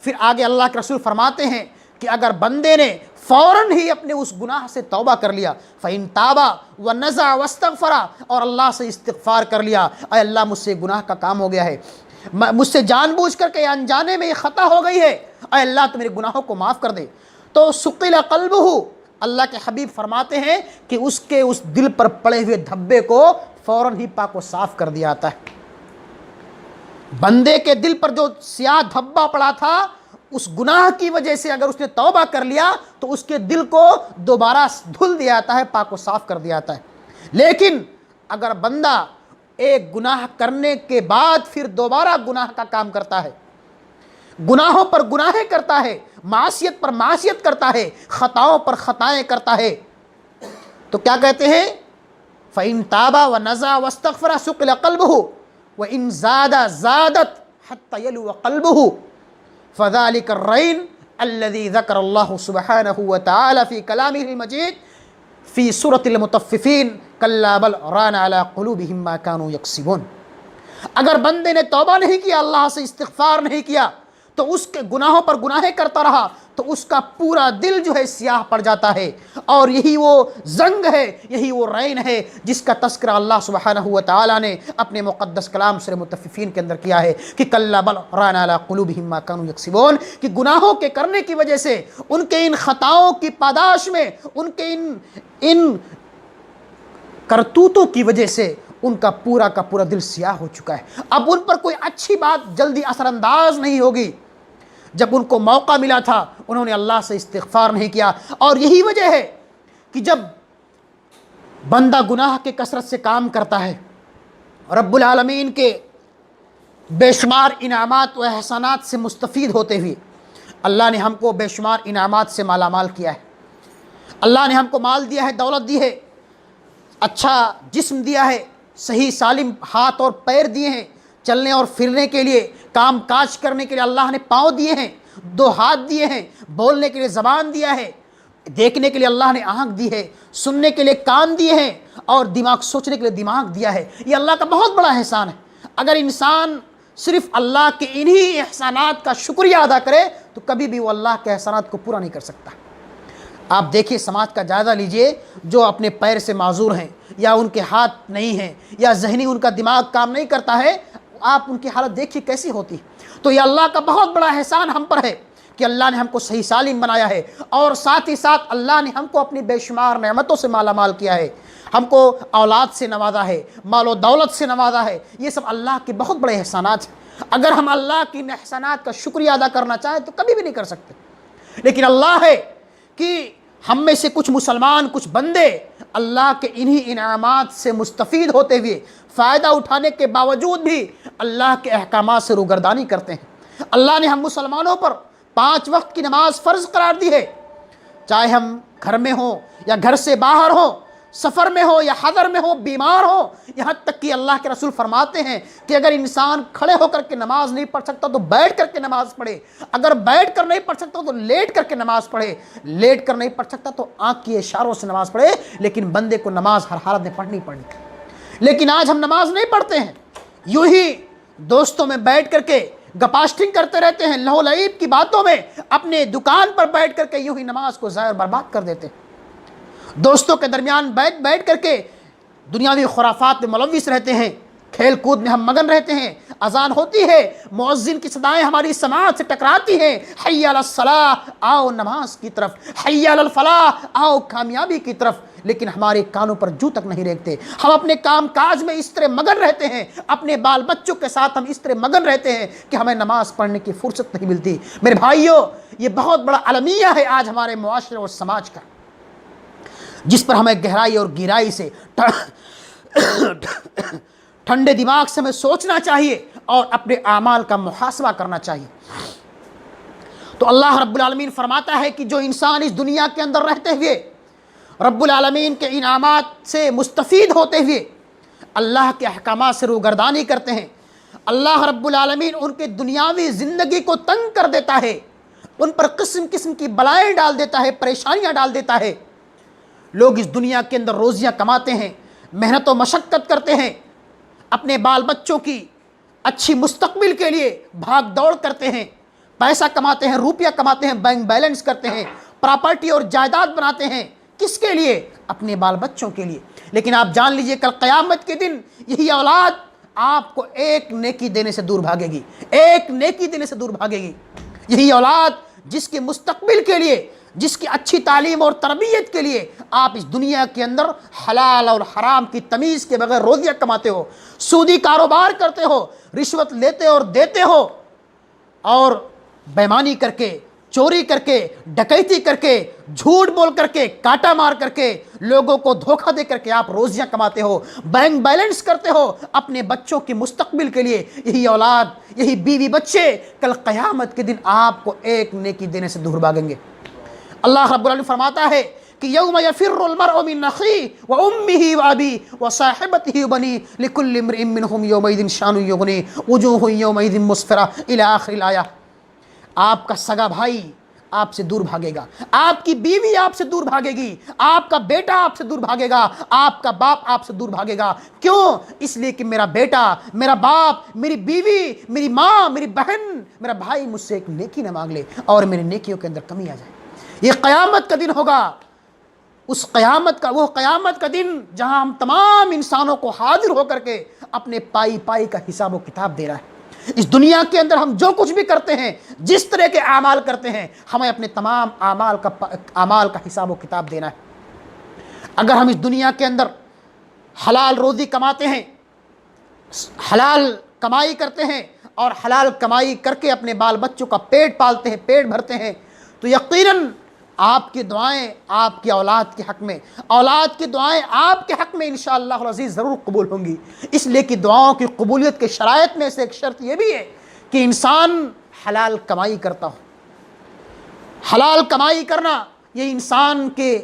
پھر آگے اللہ کے رسول فرماتے ہیں کہ اگر بندے نے فوراً ہی اپنے اس گناہ سے توبہ کر لیا، فَإِن تَابَ وَنَزَعَ وَاسْتَغْفَرَ، اور اللہ سے استغفار کر لیا، اے اللہ مجھ سے گناہ کا کام ہو گیا ہے، مجھ سے جان بوجھ کر کے انجانے میں یہ خطا ہو گئی ہے، اے اللہ تو میرے گناہوں کو معاف کر دے، تو سقل قلبہ، اللہ کے حبیب فرماتے ہیں کہ اس کے اس دل پر پڑے ہوئے دھبے کو فوراً ہی پاک و صاف کر دیا جاتا ہے۔ بندے کے دل پر جو سیاہ دھبا پڑا تھا، اس گناہ کی وجہ سے اگر اس نے توبہ کر لیا تو اس کے دل کو دوبارہ دھل دیا جاتا ہے، پاک و صاف کر دیا جاتا ہے۔ لیکن اگر بندہ ایک گناہ کرنے کے بعد پھر دوبارہ گناہ کا کام کرتا ہے، گناہوں پر گناہیں کرتا ہے، معصیت پر معصیت کرتا ہے، خطاؤں پر خطائیں کرتا ہے، تو کیا کہتے ہیں؟ فَإِن تَابَ وَنَزَعَ وَاسْتَغْفَرَ سُقِلَ قَلْبُهُ وَإِن زَادَ زَادَتْ حَتَّى يَلُوَ قَلْبُهُ فَذَلِكَ الرَّيْنُ الَّذِي ذَكَرَ اللَّهُ سُبْحَانَهُ وَتَعَالَى فِي كَلَامِهِ الْمَجِيدِ فِي سُورَةِ الْمُطَفِّفِينَ كَلَّا بَلْ رَانَ عَلَىٰ قُلُوبِهِم مَّا كَانُوا يَكْسِبُونَ۔ اگر بندے نے توبہ نہیں کیا، اللہ سے استغفار نہیں کیا، تو اس کے گناہوں پر گناہیں کرتا رہا تو اس کا پورا دل جو ہے سیاہ پڑ جاتا ہے، اور یہی وہ زنگ ہے، یہی وہ رین ہے جس کا تذکرہ اللہ سبحانہ و تعالیٰ نے اپنے مقدس کلام سورہ مطففین کے اندر کیا ہے کہ کلا بل ران علی قلوبہم ما کانوا یکسبون، کہ گناہوں کے کرنے کی وجہ سے، ان کے ان خطاؤں کی پاداش میں، ان کے ان کرتوتوں کی وجہ سے ان کا پورا دل سیاہ ہو چکا ہے۔ اب ان پر کوئی اچھی بات جلدی اثر انداز نہیں ہوگی۔ جب ان کو موقع ملا تھا انہوں نے اللہ سے استغفار نہیں کیا، اور یہی وجہ ہے کہ جب بندہ گناہ کے کثرت سے کام کرتا ہے، رب العالمین کے بے شمار انعامات و احسانات سے مستفید ہوتے ہوئے اللہ نے ہم کو بے شمار انعامات سے مالا مال کیا ہے۔ اللہ نے ہم کو مال دیا ہے، دولت دی ہے، اچھا جسم دیا ہے، صحیح سالم ہاتھ اور پیر دیے ہیں، چلنے اور پھرنے کے لیے، کام کاج کرنے کے لیے اللہ نے پاؤں دیے ہیں، 2 ہاتھ دیے ہیں، بولنے کے لیے زبان دیا ہے، دیکھنے کے لیے اللہ نے آنکھ دی ہے، سننے کے لیے کان دیے ہیں، اور دماغ، سوچنے کے لیے دماغ دیا ہے۔ یہ اللہ کا بہت بڑا احسان ہے۔ اگر انسان صرف اللہ کے انہی احسانات کا شکریہ ادا کرے تو کبھی بھی وہ اللہ کے احسانات کو پورا نہیں کر سکتا۔ آپ دیکھیے، سماج کا جائزہ لیجئے، جو اپنے پیر سے معذور ہیں، یا ان کے ہاتھ نہیں ہیں، یا ذہنی ان کا دماغ کام نہیں کرتا ہے، آپ ان کی حالت دیکھیے کیسی ہوتی۔ تو یہ اللہ کا بہت بڑا احسان ہم پر ہے کہ اللہ نے ہم کو صحیح سالم بنایا ہے، اور ساتھ ہی ساتھ اللہ نے ہم کو اپنی بے شمار نعمتوں سے مالا مال کیا ہے، ہم کو اولاد سے نوازا ہے، مال و دولت سے نوازا ہے۔ یہ سب اللہ کے بہت بڑے احسانات ہیں۔ اگر ہم اللہ کی ان احسانات کا شکریہ ادا کرنا چاہیں تو کبھی بھی نہیں کر سکتے، لیکن اللہ ہے کہ ہم میں سے کچھ مسلمان، کچھ بندے اللہ کے انہی انعامات سے مستفید ہوتے ہوئے، فائدہ اٹھانے کے باوجود بھی اللہ کے احکامات سے روگردانی کرتے ہیں۔ اللہ نے ہم مسلمانوں پر 5 وقت کی نماز فرض قرار دی ہے، چاہے ہم گھر میں ہوں یا گھر سے باہر ہوں، سفر میں ہو یا حضر میں ہو، بیمار ہو، یہاں تک کہ اللہ کے رسول فرماتے ہیں کہ اگر انسان کھڑے ہو کر کے نماز نہیں پڑھ سکتا تو بیٹھ کر کے نماز پڑھے، اگر بیٹھ کر نہیں پڑھ سکتا تو لیٹ کر کے نماز پڑھے، لیٹ کر نہیں پڑھ سکتا تو آنکھ کی اشاروں سے نماز پڑھے، لیکن بندے کو نماز ہر حالت میں پڑھنی پڑنی۔ لیکن آج ہم نماز نہیں پڑھتے ہیں، یوں ہی دوستوں میں بیٹھ کر کے گپاسٹنگ کرتے رہتے ہیں، لہو لعیب کی باتوں میں، اپنے دکان پر بیٹھ کر کے یوں ہی نماز کو ضائع برباد کر دیتے ہیں۔ دوستوں کے درمیان بیٹھ کر کے دنیاوی خرافات میں ملوث رہتے ہیں، کھیل کود میں ہم مگن رہتے ہیں، اذان ہوتی ہے، مؤذن کی صدائیں ہماری سماعت سے ٹکراتی ہیں، حی علی الصلاۃ، آؤ نماز کی طرف، حی علی الفلاح، آؤ کامیابی کی طرف، لیکن ہمارے کانوں پر جو تک نہیں رینگتے. ہم اپنے کام کاج میں اس طرح مگن رہتے ہیں, اپنے بال بچوں کے ساتھ ہم اس طرح مگن رہتے ہیں کہ ہمیں نماز پڑھنے کی فرصت نہیں ملتی. میرے بھائیوں, یہ بہت بڑا المیہ ہے آج ہمارے معاشرے اور سماج کا, جس پر ہمیں گہرائی اور گہرائی سے ٹھنڈے دماغ سے ہمیں سوچنا چاہیے اور اپنے اعمال کا محاسبہ کرنا چاہیے. تو اللہ رب العالمین فرماتا ہے کہ جو انسان اس دنیا کے اندر رہتے ہوئے رب العالمین کے انعامات سے مستفید ہوتے ہوئے اللہ کے احکامات سے روگردانی کرتے ہیں, اللہ رب العالمین ان کے دنیاوی زندگی کو تنگ کر دیتا ہے, ان پر قسم قسم کی بلائیں ڈال دیتا ہے, پریشانیاں ڈال دیتا ہے. لوگ اس دنیا کے اندر روزیاں کماتے ہیں, محنت و مشقت کرتے ہیں, اپنے بال بچوں کی اچھی مستقبل کے لیے بھاگ دوڑ کرتے ہیں, پیسہ کماتے ہیں, روپیہ کماتے ہیں, بینک بیلنس کرتے ہیں, پراپرٹی اور جائیداد بناتے ہیں. کس کے لیے؟ اپنے بال بچوں کے لیے. لیکن آپ جان لیجئے کل قیامت کے دن یہی اولاد آپ کو ایک نیکی دینے سے دور بھاگے گی, ایک نیکی دینے سے دور بھاگے گی. یہی اولاد جس کے مستقبل کے لیے, جس کی اچھی تعلیم اور تربیت کے لیے آپ اس دنیا کے اندر حلال اور حرام کی تمیز کے بغیر روزیاں کماتے ہو, سودی کاروبار کرتے ہو, رشوت لیتے اور دیتے ہو, اور بےمانی کر کے, چوری کر کے, ڈکیتی کر کے, جھوٹ بول کر کے, کاٹا مار کر کے, لوگوں کو دھوکہ دے کر کے آپ روزیاں کماتے ہو, بینک بیلنس کرتے ہو اپنے بچوں کی مستقبل کے لیے. یہی اولاد, یہی بیوی بچے کل قیامت کے دن آپ کو ایک نیکی دینے سے دور بھاگیں گے. اللہ رب العالمین فرماتا ہے کہ یوم یفر المرء من اخیہ وامہ وابیہ وصاحبتہ وبنیہ لکل امرئ منہم یومئذ شأن یغنیہ وجوہ یومئذ مسفرہ الی آخر الآیہ. آپ کا سگا بھائی آپ سے دور بھاگے گا, آپ کی بیوی آپ سے دور بھاگے گی, آپ کا بیٹا آپ سے دور بھاگے گا, آپ کا باپ آپ سے دور بھاگے گا. کیوں؟ اس لیے کہ میرا بیٹا, میرا باپ, میری بیوی, میری ماں, میری بہن, میرا بھائی مجھ سے ایک نیکی نہ مانگ لے اور میری نیکیوں کے اندر کمی آ جائے. یہ قیامت کا دن ہوگا, اس قیامت کا, وہ قیامت کا دن جہاں ہم تمام انسانوں کو حاضر ہو کر کے اپنے پائی پائی کا حساب و کتاب دے رہا ہے. اس دنیا کے اندر ہم جو کچھ بھی کرتے ہیں, جس طرح کے اعمال کرتے ہیں, ہمیں اپنے تمام اعمال کا حساب و کتاب دینا ہے. اگر ہم اس دنیا کے اندر حلال روزی کماتے ہیں, حلال کمائی کرتے ہیں اور حلال کمائی کر کے اپنے بال بچوں کا پیٹ پالتے ہیں, پیٹ بھرتے ہیں, تو یقیناً آپ کی دعائیں آپ کی اولاد کے حق میں, اولاد کی دعائیں آپ کے حق میں انشاءاللہ العزیز ضرور قبول ہوں گی. اس لیے کہ دعاؤں کی قبولیت کے شرائط میں سے ایک شرط یہ بھی ہے کہ انسان حلال کمائی کرتا ہو. حلال کمائی کرنا یہ انسان کے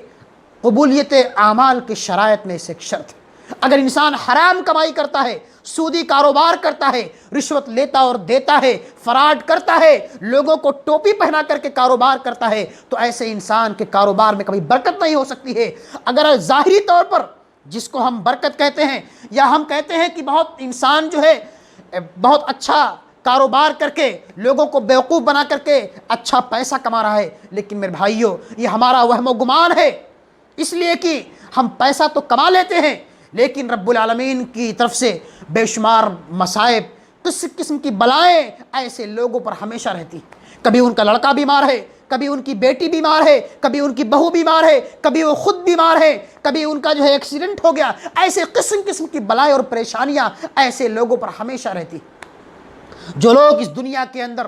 قبولیت اعمال کے شرائط میں سے ایک شرط ہے. اگر انسان حرام کمائی کرتا ہے, سودی کاروبار کرتا ہے, رشوت لیتا اور دیتا ہے, فراڈ کرتا ہے, لوگوں کو ٹوپی پہنا کر کے کاروبار کرتا ہے, تو ایسے انسان کے کاروبار میں کبھی برکت نہیں ہو سکتی ہے. اگر ظاہری طور پر جس کو ہم برکت کہتے ہیں, یا ہم کہتے ہیں کہ بہت انسان جو ہے بہت اچھا کاروبار کر کے لوگوں کو بیوقوف بنا کر کے اچھا پیسہ کما رہا ہے, لیکن میرے بھائیوں یہ ہمارا وہم و گمان ہے. اس لیے کہ ہم پیسہ تو کما لیتے ہیں, لیکن رب العالمین کی طرف سے بے شمار مصائب, قسم قسم کی بلائیں ایسے لوگوں پر ہمیشہ رہتی. کبھی ان کا لڑکا بیمار ہے, کبھی ان کی بیٹی بیمار ہے, کبھی ان کی بہو بیمار ہے, کبھی وہ خود بیمار ہے, کبھی ان کا جو ہے ایکسیڈنٹ ہو گیا. ایسے قسم قسم کی بلائیں اور پریشانیاں ایسے لوگوں پر ہمیشہ رہتی. جو لوگ اس دنیا کے اندر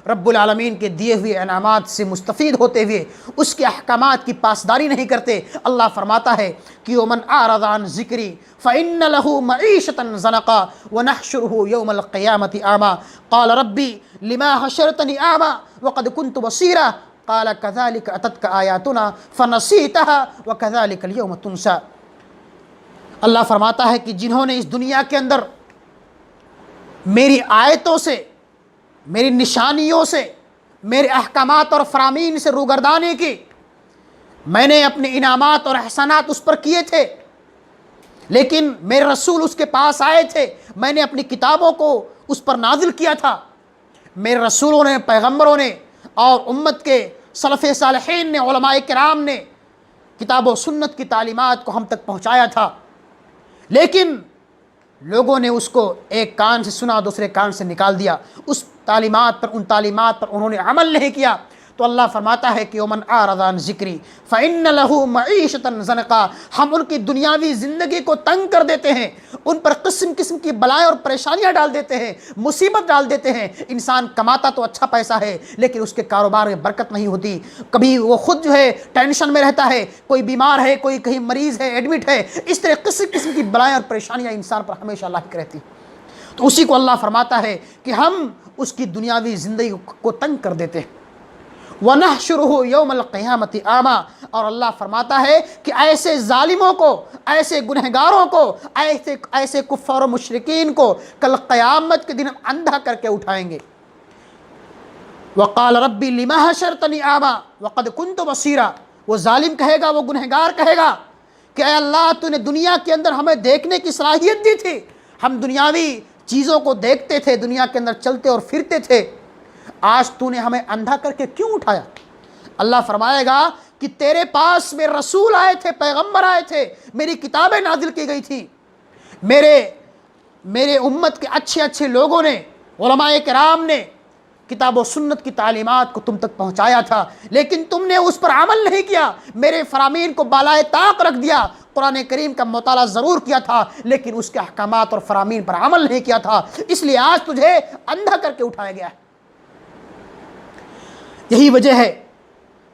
رب العالمین کے دیے ہوئے انعامات سے مستفید ہوتے ہوئے اس کے احکامات کی پاسداری نہیں کرتے, اللہ فرماتا ہے کہ ومن اعرض عن ذکری فإن له معیشة ضنقا ونحشره يوم القیامة اعما قال ربی لما حشرتنی اعما وقد كنت بصیرا قال كذلك اتتك آیاتنا فنسیتها وكذلك اليوم تنسى. اللہ فرماتا ہے کہ جنہوں نے اس دنیا کے اندر میری آیتوں سے, میری نشانیوں سے, میرے احکامات اور فرامین سے روگردانی کی, میں نے اپنے انعامات اور احسانات اس پر کیے تھے, لیکن میرے رسول اس کے پاس آئے تھے, میں نے اپنی کتابوں کو اس پر نازل کیا تھا, میرے رسولوں نے, پیغمبروں نے اور امت کے سلف صالحین نے, علماء کرام نے کتاب و سنت کی تعلیمات کو ہم تک پہنچایا تھا, لیکن لوگوں نے اس کو ایک کان سے سنا دوسرے کان سے نکال دیا. اس تعلیمات پر, ان تعلیمات پر انہوں نے عمل نہیں کیا. تو اللہ فرماتا ہے کہ ومن اعرض عن ذکری فإن له معیشۃ ضنقا، ہم ان کی دنیاوی زندگی کو تنگ کر دیتے ہیں، ان پر قسم قسم کی بلائیں اور پریشانیاں ڈال دیتے ہیں، مصیبت ڈال دیتے ہیں۔ انسان کماتا تو اچھا پیسہ ہے لیکن اس کے کاروبار میں برکت نہیں ہوتی، کبھی وہ خود جو ہے ٹینشن میں رہتا ہے، کوئی بیمار ہے، کوئی کہیں مریض ہے، ایڈمٹ ہے، اس طرح قسم قسم کی بلائیں اور پریشانیاں انسان پر ہمیشہ لاحق رہتی۔ تو اسی کو اللہ فرماتا ہے کہ ہم اس کی دنیاوی زندگی کو تنگ کر دیتے ہیں۔ وَنَحْشُرُهُ يَوْمَ الْقِيَامَةِ أَعْمَى، اور اللہ فرماتا ہے کہ ایسے ظالموں کو، ایسے گنہگاروں کو، ایسے کفار و مشرکین کو کل قیامت کے دن ہم اندھا کر کے اٹھائیں گے۔ وَقَالَ رَبِّ لِمَ حَشَرْتَنِي أَعْمَى وَقَدْ كُنْتُ بَصِيرًا، وہ ظالم کہے گا، وہ گنہگار کہے گا کہ اے اللہ تو نے دنیا کے اندر ہمیں دیکھنے کی صلاحیت دی تھی، ہم دنیاوی چیزوں کو دیکھتے تھے، دنیا کے اندر چلتے اور پھرتے تھے، آج تو نے ہمیں اندھا کر کے کیوں اٹھایا؟ اللہ فرمائے گا کہ تیرے پاس میرے رسول آئے تھے، پیغمبر آئے تھے، میری کتابیں نازل کی گئی تھی، میرے امت کے اچھے اچھے لوگوں نے، علماء کرام نے کتاب و سنت کی تعلیمات کو تم تک پہنچایا تھا، لیکن تم نے اس پر عمل نہیں کیا، میرے فرامین کو بالائے طاق رکھ دیا، قرآن کریم کا مطالعہ ضرور کیا تھا لیکن اس کے احکامات اور فرامین پر عمل نہیں کیا تھا، اس لیے آج تجھے اندھا کر کے اٹھایا گیا ہے۔ یہی وجہ ہے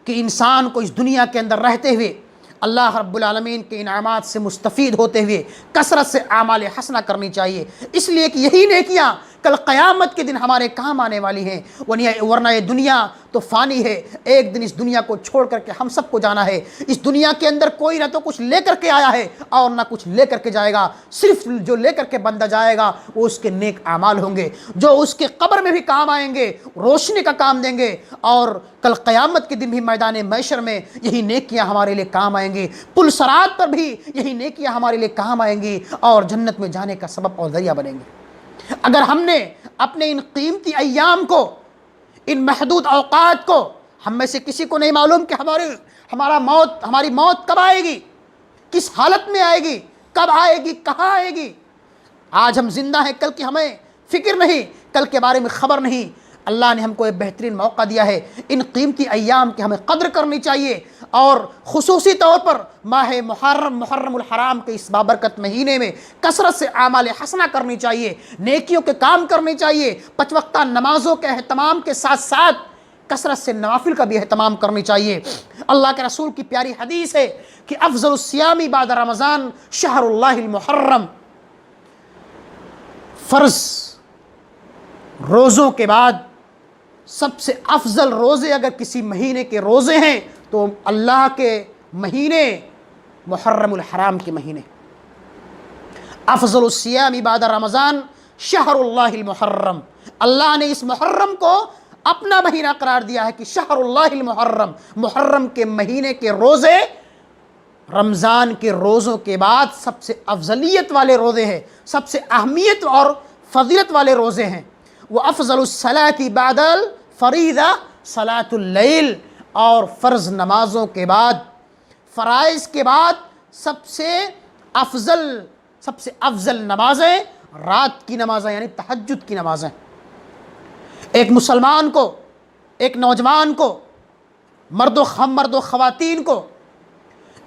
کہ انسان کو اس دنیا کے اندر رہتے ہوئے اللہ رب العالمین کے انعامات سے مستفید ہوتے ہوئے کثرت سے اعمال حسنہ کرنی چاہیے، اس لیے کہ یہی نیکیاں کل قیامت کے دن ہمارے کام آنے والی ہیں، ورنہ یہ دنیا تو فانی ہے، ایک دن اس دنیا کو چھوڑ کر کے ہم سب کو جانا ہے۔ اس دنیا کے اندر کوئی نہ تو کچھ لے کر کے آیا ہے اور نہ کچھ لے کر کے جائے گا، صرف جو لے کر کے بندہ جائے گا وہ اس کے نیک اعمال ہوں گے، جو اس کے قبر میں بھی کام آئیں گے، روشنی کا کام دیں گے، اور کل قیامت کے دن بھی میدان محشر میں یہی نیکیاں ہمارے لیے کام آئیں گی، پل صراط پر بھی یہی نیکیاں ہمارے لیے کام آئیں گی اور جنت میں جانے کا سبب اور ذریعہ بنیں گے۔ اگر ہم نے اپنے ان قیمتی ایام کو، ان محدود اوقات کو، ہم میں سے کسی کو نہیں معلوم کہ ہماری موت کب آئے گی، کس حالت میں آئے گی، کب آئے گی، کہاں آئے گی۔ آج ہم زندہ ہیں، کل کی ہمیں فکر نہیں، کل کے بارے میں خبر نہیں۔ اللہ نے ہم کو ایک بہترین موقع دیا ہے، ان قیمتی ایام کی ہمیں قدر کرنی چاہیے، اور خصوصی طور پر ماہ محرم الحرام کے اس بابرکت مہینے میں کثرت سے اعمال حسنہ کرنی چاہیے، نیکیوں کے کام کرنے چاہیے، پنج وقتہ نمازوں کے اہتمام کے ساتھ ساتھ کثرت سے نوافل کا بھی اہتمام کرنی چاہیے۔ اللہ کے رسول کی پیاری حدیث ہے کہ افضل الصیام بعد رمضان شہر اللہ المحرم، فرض روزوں کے بعد سب سے افضل روزے اگر کسی مہینے کے روزے ہیں تو اللہ کے مہینے محرم الحرام کے مہینے، افضل الصیام بعد رمضان شہر اللہ المحرم، اللہ نے اس محرم کو اپنا مہینہ قرار دیا ہے کہ شہر اللہ المحرم، محرم کے مہینے کے روزے رمضان کے روزوں کے بعد سب سے افضلیت والے روزے ہیں، سب سے اہمیت اور فضیلت والے روزے ہیں۔ وہ افضل الصلاۃ بعد الفریضہ صلاۃ اللیل، اور فرض نمازوں کے بعد، فرائض کے بعد سب سے افضل نمازیں رات کی نمازیں، یعنی تہجد کی نمازیں۔ ایک مسلمان کو، ایک نوجوان کو، مرد و خواتین کو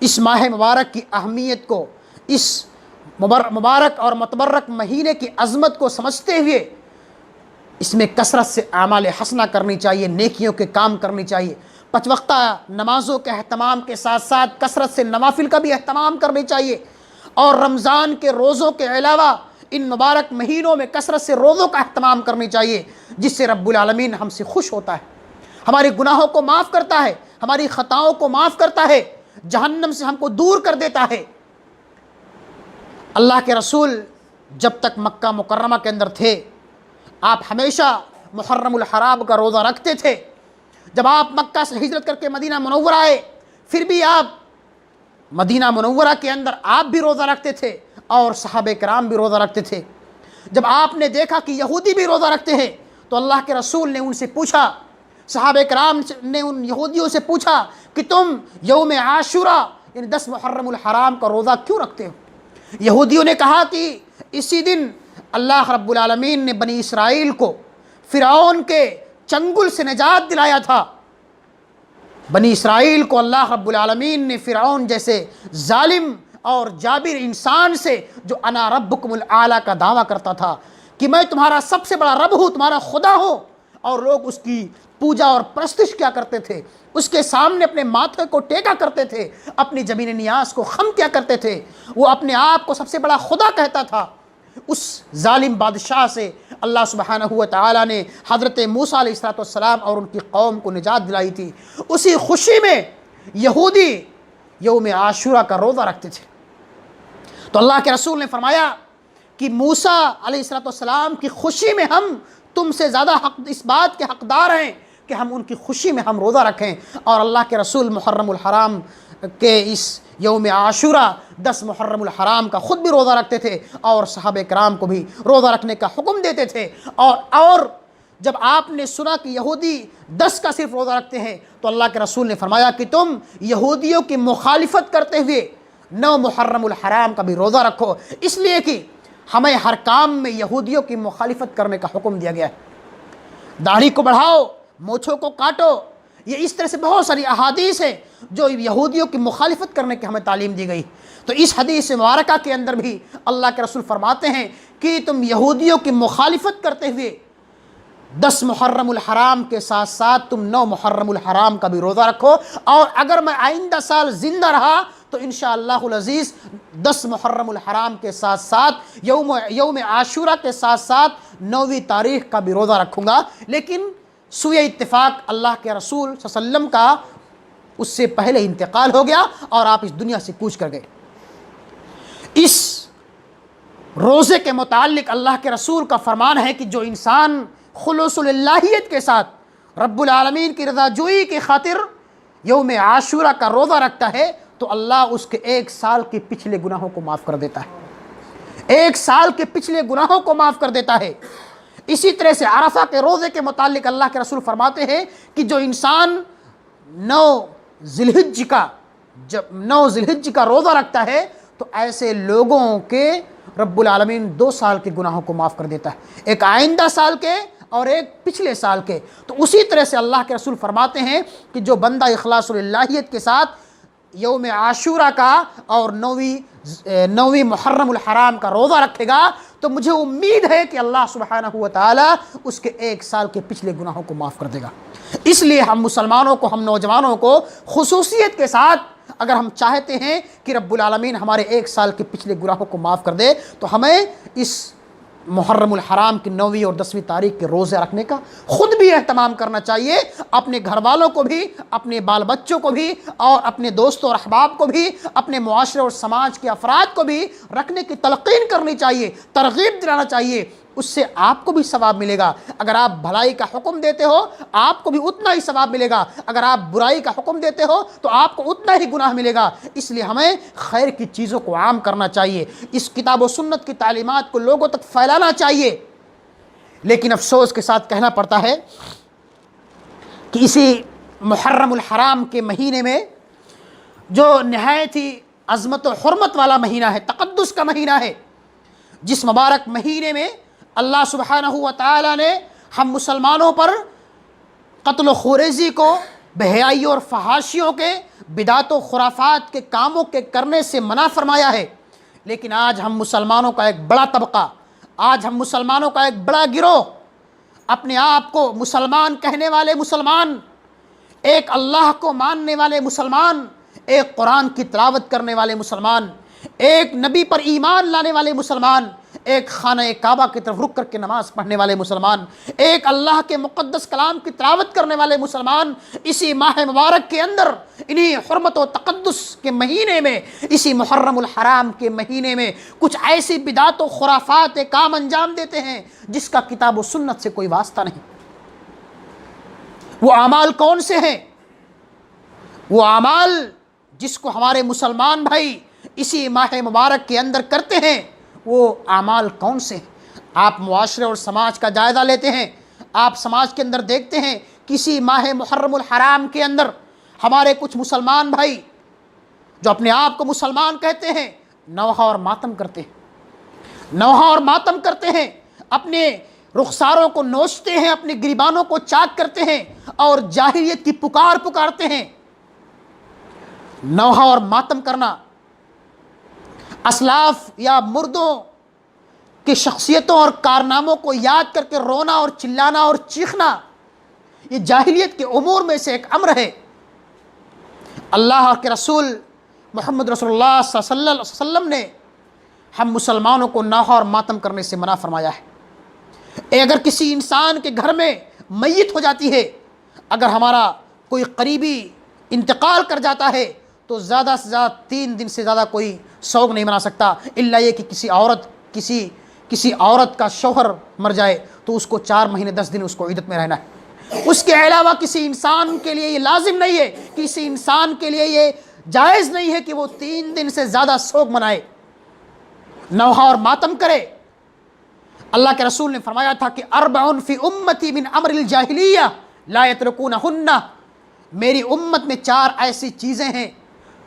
اس ماہ مبارک کی اہمیت کو، اس مبارک اور متبرک مہینے کی عظمت کو سمجھتے ہوئے اس میں کثرت سے اعمال حسنہ کرنی چاہیے، نیکیوں کے کام کرنی چاہیے، پنج وقتہ نمازوں کے اہتمام کے ساتھ ساتھ کثرت سے نوافل کا بھی اہتمام کرنی چاہیے، اور رمضان کے روزوں کے علاوہ ان مبارک مہینوں میں کثرت سے روزوں کا اہتمام کرنی چاہیے، جس سے رب العالمین ہم سے خوش ہوتا ہے، ہمارے گناہوں کو معاف کرتا ہے، ہماری خطاؤں کو معاف کرتا ہے، جہنم سے ہم کو دور کر دیتا ہے۔ اللہ کے رسول جب تک مکہ مکرمہ کے اندر تھے آپ ہمیشہ محرم الحرام کا روزہ رکھتے تھے۔ جب آپ مکہ سے ہجرت کر کے مدینہ منورہ آئے پھر بھی آپ مدینہ منورہ کے اندر آپ بھی روزہ رکھتے تھے اور صحابہ کرام بھی روزہ رکھتے تھے۔ جب آپ نے دیکھا کہ یہودی بھی روزہ رکھتے ہیں تو اللہ کے رسول نے ان سے پوچھا، صحابہ کرام نے ان یہودیوں سے پوچھا کہ تم یوم عاشوراء یعنی 10 محرم الحرام کا روزہ کیوں رکھتے ہو؟ یہودیوں نے کہا کہ اسی دن اللہ رب العالمین نے بنی اسرائیل کو فرعون کے چنگل سے نجات دلایا تھا، بنی اسرائیل کو اللہ رب العالمین نے فرعون جیسے ظالم اور جابر انسان سے جو انا ربکم الاعلی کا دعویٰ کرتا تھا کہ میں تمہارا سب سے بڑا رب ہوں، تمہارا خدا ہوں، اور لوگ اس کی پوجا اور پرستش کیا کرتے تھے، اس کے سامنے اپنے ماتھے کو ٹیکا کرتے تھے، اپنی زمین نیاز کو خم کیا کرتے تھے، وہ اپنے آپ کو سب سے بڑا خدا کہتا تھا۔ اس ظالم بادشاہ سے اللہ سبحانہ و تعالیٰ نے حضرت موسیٰ علیہ السلام اور ان کی قوم کو نجات دلائی تھی۔ اسی خوشی میں یہودی یوم عاشورہ کا روزہ رکھتے تھے۔ تو اللہ کے رسول نے فرمایا کہ موسیٰ علیہ السلام کی خوشی میں ہم تم سے زیادہ اس بات کے حقدار ہیں کہ ہم ان کی خوشی میں ہم روزہ رکھیں۔ اور اللہ کے رسول محرم الحرام کے اس یوم عاشورہ 10 محرم الحرام کا خود بھی روزہ رکھتے تھے اور صحابہ کرام کو بھی روزہ رکھنے کا حکم دیتے تھے۔ اور جب آپ نے سنا کہ یہودی 10 کا صرف روزہ رکھتے ہیں تو اللہ کے رسول نے فرمایا کہ تم یہودیوں کی مخالفت کرتے ہوئے 9 محرم الحرام کا بھی روزہ رکھو، اس لیے کہ ہمیں ہر کام میں یہودیوں کی مخالفت کرنے کا حکم دیا گیا ہے۔ داڑھی کو بڑھاؤ، مونچھوں کو کاٹو، یہ اس طرح سے بہت ساری احادیث ہیں جو یہودیوں کی مخالفت کرنے کی ہمیں تعلیم دی گئی۔ تو اس حدیث مبارکہ کے اندر بھی اللہ کے رسول فرماتے ہیں کہ تم یہودیوں کی مخالفت کرتے ہوئے 10 محرم الحرام کے ساتھ ساتھ تم 9 محرم الحرام کا بھی روزہ رکھو، اور اگر میں آئندہ سال زندہ رہا تو انشاءاللہ العزیز 10 محرم الحرام کے ساتھ ساتھ یوم عاشورہ کے ساتھ ساتھ 9ویں تاریخ کا بھی روزہ رکھوں گا۔ لیکن سوئے اتفاق اللہ کے رسول صلی اللہ علیہ وسلم کا اس سے پہلے انتقال ہو گیا اور آپ اس دنیا سے کوچ کر گئے۔ اس روزے کے متعلق اللہ کے رسول کا فرمان ہے کہ جو انسان خلوص اللہیت کے ساتھ رب العالمین کی رضا جوئی کی خاطر یوم عاشورہ کا روزہ رکھتا ہے تو اللہ اس کے 1 سال کے پچھلے گناہوں کو معاف کر دیتا ہے، 1 سال کے پچھلے گناہوں کو معاف کر دیتا ہے۔ اسی طرح سے عرفہ کے روزے کے متعلق اللہ کے رسول فرماتے ہیں کہ جو انسان 9 ذی الحجہ کا روزہ رکھتا ہے تو ایسے لوگوں کے رب العالمین 2 سال کے گناہوں کو معاف کر دیتا ہے، ایک آئندہ سال کے اور ایک پچھلے سال کے۔ تو اسی طرح سے اللہ کے رسول فرماتے ہیں کہ جو بندہ اخلاص اللہیت کے ساتھ یوم عاشورہ کا اور 9ویں محرم الحرام کا روزہ رکھے گا تو مجھے امید ہے کہ اللہ سبحانہ و تعالیٰ اس کے 1 سال کے پچھلے گناہوں کو معاف کر دے گا۔ اس لیے ہم مسلمانوں کو، ہم نوجوانوں کو خصوصیت کے ساتھ اگر ہم چاہتے ہیں کہ رب العالمین ہمارے 1 سال کے پچھلے گناہوں کو معاف کر دے تو ہمیں اس محرم الحرام کی 9ویں اور 10ویں تاریخ کے روزے رکھنے کا خود بھی اہتمام کرنا چاہیے، اپنے گھر والوں کو بھی، اپنے بال بچوں کو بھی، اور اپنے دوستوں اور احباب کو بھی، اپنے معاشرے اور سماج کے افراد کو بھی رکھنے کی تلقین کرنی چاہیے، ترغیب دلانا چاہیے۔ اس سے آپ کو بھی ثواب ملے گا۔ اگر آپ بھلائی کا حکم دیتے ہو آپ کو بھی اتنا ہی ثواب ملے گا، اگر آپ برائی کا حکم دیتے ہو تو آپ کو اتنا ہی گناہ ملے گا۔ اس لیے ہمیں خیر کی چیزوں کو عام کرنا چاہیے، اس کتاب و سنت کی تعلیمات کو لوگوں تک پھیلانا چاہیے۔ لیکن افسوس کے ساتھ کہنا پڑتا ہے کہ اسی محرم الحرام کے مہینے میں جو نہایت ہی عظمت و حرمت والا مہینہ ہے، تقدس کا مہینہ ہے، جس مبارک مہینے میں اللہ سبحانہ و تعالیٰ نے ہم مسلمانوں پر قتل و خوریزی کو، بے حیائی اور فحاشیوں کے، بدعت و خرافات کے کاموں کے کرنے سے منع فرمایا ہے، لیکن آج ہم مسلمانوں کا ایک بڑا طبقہ، آج ہم مسلمانوں کا ایک بڑا گروہ، اپنے آپ کو مسلمان کہنے والے مسلمان، ایک اللہ کو ماننے والے مسلمان، ایک قرآن کی تلاوت کرنے والے مسلمان، ایک نبی پر ایمان لانے والے مسلمان، ایک خانہ کعبہ کی طرف رک کر کے نماز پڑھنے والے مسلمان، ایک اللہ کے مقدس کلام کی تلاوت کرنے والے مسلمان، اسی ماہ مبارک کے اندر، انہی حرمت و تقدس کے مہینے میں، اسی محرم الحرام کے مہینے میں کچھ ایسی بدعت و خرافات کام انجام دیتے ہیں جس کا کتاب و سنت سے کوئی واسطہ نہیں۔ وہ اعمال کون سے ہیں؟ وہ اعمال جس کو ہمارے مسلمان بھائی اسی ماہ مبارک کے اندر کرتے ہیں، وہ اعمال کون سے ہیں؟ آپ معاشرے اور سماج کا جائزہ لیتے ہیں، آپ سماج کے اندر دیکھتے ہیں کسی ماہ محرم الحرام کے اندر ہمارے کچھ مسلمان بھائی جو اپنے آپ کو مسلمان کہتے ہیں نوحہ اور ماتم کرتے ہیں، نوحہ اور ماتم کرتے ہیں، اپنے رخساروں کو نوچتے ہیں، اپنے گریبانوں کو چاک کرتے ہیں اور جاہلیت کی پکار پکارتے ہیں۔ نوحہ اور ماتم کرنا، اسلاف یا مردوں کی شخصیتوں اور کارناموں کو یاد کر کے رونا اور چلانا اور چیخنا، یہ جاہلیت کے امور میں سے ایک امر ہے۔ اللہ کے رسول محمد رسول اللہ صلی اللہ علیہ وسلم نے ہم مسلمانوں کو نوحہ اور ماتم کرنے سے منع فرمایا ہے۔ اگر کسی انسان کے گھر میں میت ہو جاتی ہے، اگر ہمارا کوئی قریبی انتقال کر جاتا ہے تو زیادہ سے زیادہ 3 دن سے زیادہ کوئی سوگ نہیں منا سکتا، الا یہ کہ کسی عورت کا شوہر مر جائے تو اس کو 4 مہینے 10 دن اس کو عدت میں رہنا ہے۔ اس کے علاوہ کسی انسان کے لیے یہ لازم نہیں ہے، کسی انسان کے لیے یہ جائز نہیں ہے کہ وہ 3 دن سے زیادہ سوگ منائے، نوحہ اور ماتم کرے۔ اللہ کے رسول نے فرمایا تھا کہ 4 فی امتی من امر الجاہلیہ لا یترکونہن، میری امت میں 4 ایسی چیزیں ہیں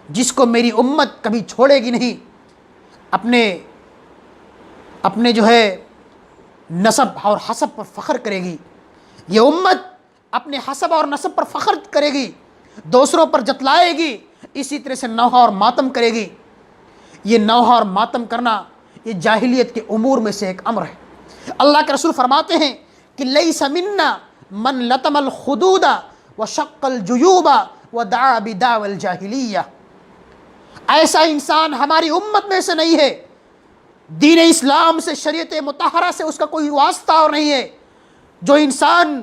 جس کو میری امت کبھی چھوڑے گی نہیں، اپنے جو ہے نسب اور حسب پر فخر کرے گی۔ یہ امت اپنے حسب اور نسب پر فخر کرے گی، دوسروں پر جتلائے گی، اسی طرح سے نوحہ اور ماتم کرے گی۔ یہ نوحہ اور ماتم کرنا یہ جاہلیت کے امور میں سے ایک امر ہے۔ اللہ کے رسول فرماتے ہیں کہ لیس منا من لطم الخدود وشق الجیوب ودعا بدعوى الجاہلیہ، ایسا انسان ہماری امت میں سے نہیں ہے، دین اسلام سے، شریعت مطہرہ سے اس کا کوئی واسطہ اور نہیں ہے، جو انسان